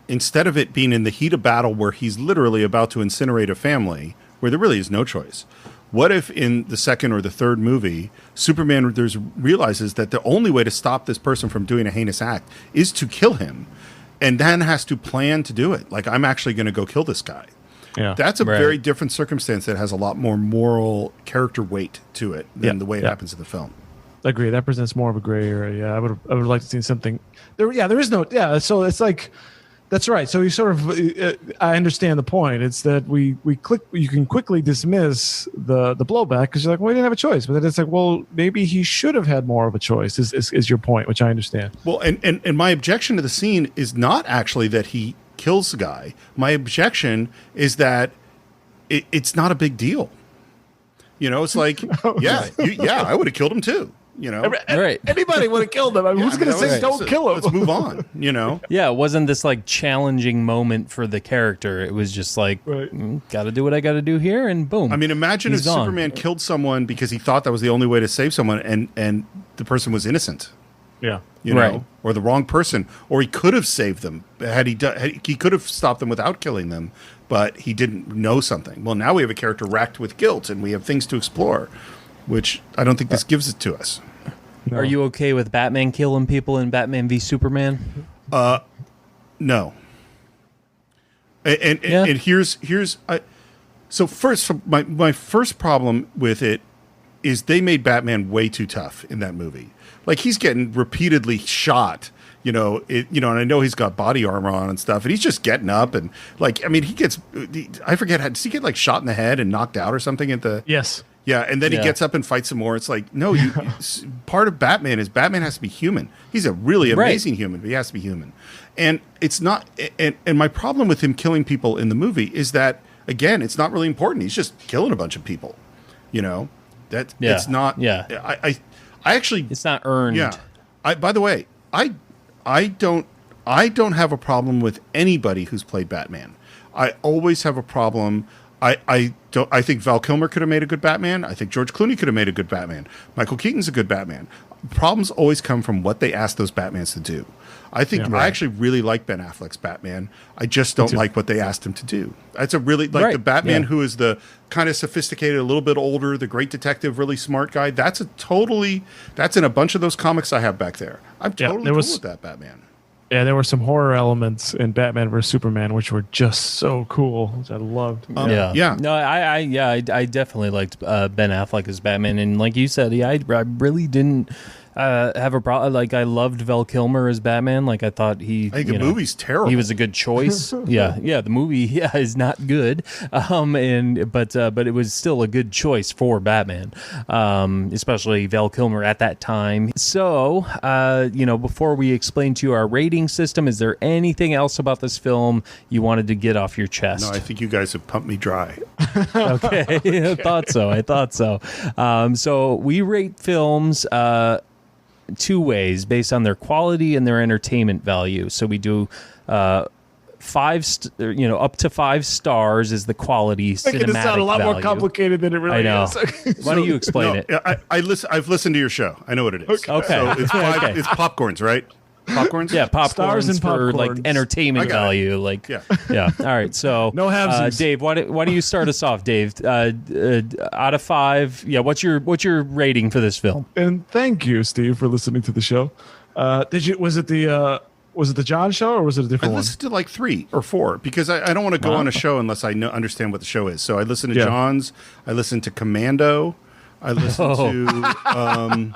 instead of it being in the heat of battle where he's literally about to incinerate a family, where there really is no choice, what if in the second or the third movie, Superman realizes that the only way to stop this person from doing a heinous act is to kill him, and then has to plan to do it? Like, I'm actually going to go kill this guy. Yeah, that's a very different circumstance that has a lot more moral character weight to it than the way it happens in the film. I agree. That presents more of a gray area. Yeah, I would like to see something. There is no. Yeah, so it's like. That's right. So you sort of, I understand the point. It's that you can quickly dismiss the blowback because you're like, well, he didn't have a choice. But then it's like, well, maybe he should have had more of a choice. Is your point, which I understand. Well, and my objection to the scene is not actually that he kills the guy. My objection is that it's not a big deal. It's like, I would have killed him too. Right. Anybody would have killed him. Who's going to say don't kill him? Let's move on. Yeah, it wasn't this like challenging moment for the character. It was just like, got to do what I got to do here, and boom. I mean, imagine if Superman killed someone because he thought that was the only way to save someone, and the person was innocent. Yeah, or the wrong person, or he could have saved them he could have stopped them without killing them, but he didn't know something. Well, now we have a character racked with guilt, and we have things to explore, which I don't think this gives it to us. No. Are you okay with Batman killing people in Batman v Superman? No. And here's so first, my first problem with it is they made Batman way too tough in that movie. Like, he's getting repeatedly shot. And I know he's got body armor on and stuff, and he's just getting up and I forget, does he get like shot in the head and knocked out or something at the? Yes. Yeah, and then he gets up and fights some more. It's like, no, part of Batman is Batman has to be human. He's a really amazing human, but he has to be human. And it's not. And my problem with him killing people in the movie is that, again, it's not really important. He's just killing a bunch of people. It's not. Yeah. I actually. It's not earned. Yeah. By the way, I don't have a problem with anybody who's played Batman. I always have a problem. I think Val Kilmer could have made a good Batman. I think George Clooney could have made a good Batman. Michael Keaton's a good Batman. Problems always come from what they ask those Batmans to do. I think I actually really like Ben Affleck's Batman. I just don't like what they asked him to do. That's a really the Batman who is the kind of sophisticated, a little bit older, the great detective, really smart guy. That's in a bunch of those comics I have back there. I'm totally cool with that Batman. Yeah, there were some horror elements in Batman vs Superman which were just so cool, which I loved. Yeah. No, I definitely liked Ben Affleck as Batman, and like you said, I really didn't have a problem. Like, I loved Val Kilmer as Batman. Like, I thought the movie's terrible. He was a good choice. The movie is not good. But it was still a good choice for Batman, especially Val Kilmer at that time. So, before we explain to you our rating system, is there anything else about this film you wanted to get off your chest? No, I think you guys have pumped me dry. Okay. I thought so. So we rate films two ways based on their quality and their entertainment value. So we do up to 5 stars is the quality cinematic Making it sound a lot value. more complicated than it really I know. is. Why don't you explain it? I've listened to your show. I know what it is. Okay. So it's it's popcorns, right? Popcorns? Yeah, popcorns Stars and for popcorns. like entertainment value. Like, Yeah. All right. So, No halvesies. Dave, why don't you start us off, Dave? Out of 5, what's your rating for this film? And thank you, Steve, for listening to the show. Was it the John show or was it a I different one? listened to like 3 or 4 because I don't want to go on a show unless I understand what the show is. So I listened to John's. I listened to Commando. I listened to...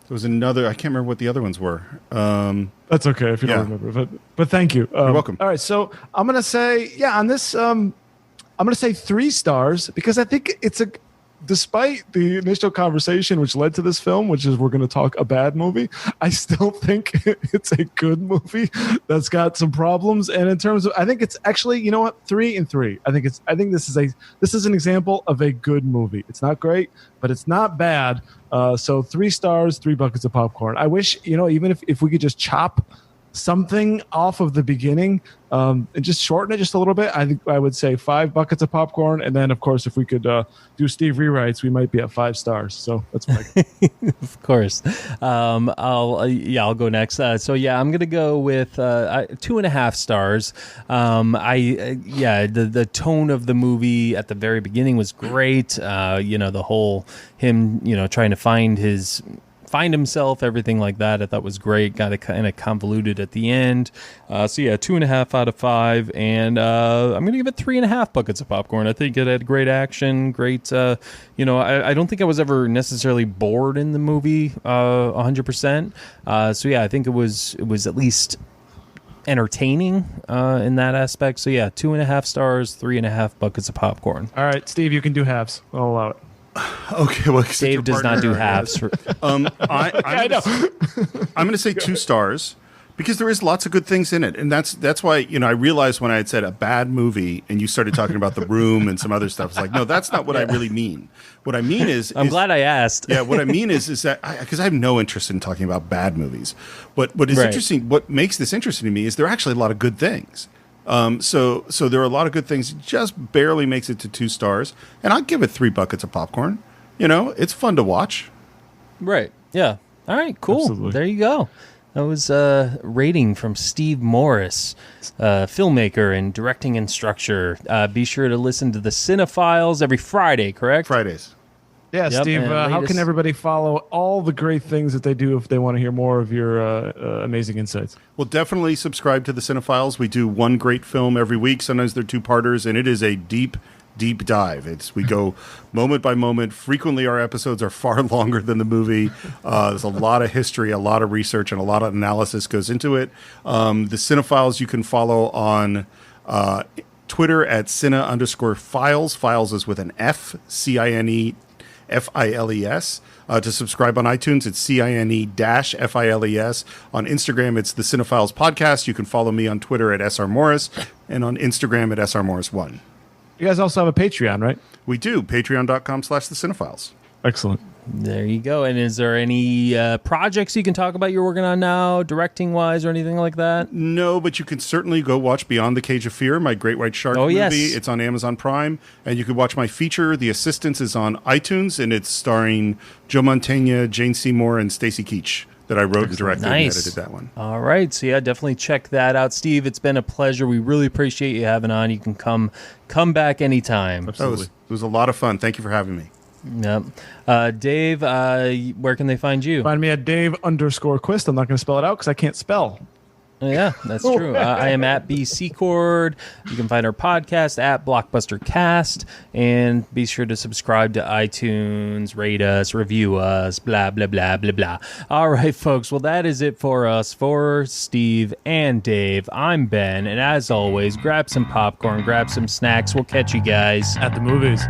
there was another. I can't remember what the other ones were. That's okay if you don't remember, but thank you. You're welcome. All right, so I'm gonna say on this. I'm gonna say 3 stars because I think it's despite the initial conversation which led to this film, which is we're going to talk a bad movie, I still think it's a good movie that's got some problems. And in terms of, I think it's actually, 3 and 3. I think this is an example of a good movie. It's not great, but it's not bad. So 3 stars, 3 buckets of popcorn. I wish, even if we could just chop something off of the beginning and just shorten it just a little bit, I think I would say 5 buckets of popcorn. And then, of course, if we could do Steve rewrites, we might be at 5 stars. So that's my Of course. I'll go next. I'm gonna go with 2.5 stars. The tone of the movie at the very beginning was great. The whole him trying to find himself, everything like that, I thought was great. Got it kind of convoluted at the end. 2.5 out of 5, and I'm gonna give it 3.5 buckets of popcorn. I think it had great action, great. I don't think I was ever necessarily bored in the movie 100%. I think it was at least entertaining in that aspect. 2.5 stars, 3.5 buckets of popcorn. All right, Steve, you can do halves. I'll allow it. Okay, well, Dave does not do halves. I'm going to say 2 stars because there is lots of good things in it, and that's why I realized when I had said a bad movie, and you started talking about The Room and some other stuff. It's like, no, that's not what I really mean. What I mean is, I'm glad I asked. Yeah, what I mean is that because I have no interest in talking about bad movies. What is interesting, what makes this interesting to me is there are actually a lot of good things. So there are a lot of good things. It just barely makes it to 2 stars, and I'd give it 3 buckets of popcorn. It's fun to watch. Right. Yeah. All right. Cool. Absolutely. There you go. That was a rating from Steve Morris, filmmaker and directing instructor. Be sure to listen to the Cinephiles every Friday. Correct? Fridays. Yeah, Yep, Steve, how can everybody follow all the great things that they do if they want to hear more of your amazing insights? Well, definitely subscribe to the Cinephiles. We do one great film every week. Sometimes they're 2-parters, and it is a deep dive. We go moment by moment. Frequently, our episodes are far longer than the movie. There's a lot of history, a lot of research, and a lot of analysis goes into it. The Cinephiles you can follow on Twitter at Cine_Files. Files is with an F, CINE. Files. To subscribe on iTunes, it's CINE-Files. On Instagram, it's the Cinephiles Podcast. You can follow me on Twitter at SRMorris and on Instagram at SRMorris1. You guys also have a Patreon, right? We do. Patreon.com/thecinephiles. Excellent. There you go. And is there any projects you can talk about you're working on now, directing-wise or anything like that? No, but you can certainly go watch Beyond the Cage of Fear, my Great White Shark movie. Yes. It's on Amazon Prime. And you can watch my feature, The Assistants, is on iTunes, and it's starring Joe Mantegna, Jane Seymour, and Stacy Keach that I wrote and directed and edited that one. All right. So, definitely check that out. Steve, it's been a pleasure. We really appreciate you having on. You can come back anytime. Absolutely. It was a lot of fun. Thank you for having me. Yep. Dave, where can they find you? Find me at Dave_Quist. I'm not going to spell it out because I can't spell. Yeah, that's true. I am at BCcord. You can find our podcast at BlockbusterCast, and be sure to subscribe to iTunes, rate us, review us, blah, blah, blah, blah, blah. All right, folks. Well, that is it for us. For Steve and Dave, I'm Ben, and as always, grab some popcorn, grab some snacks. We'll catch you guys At the movies.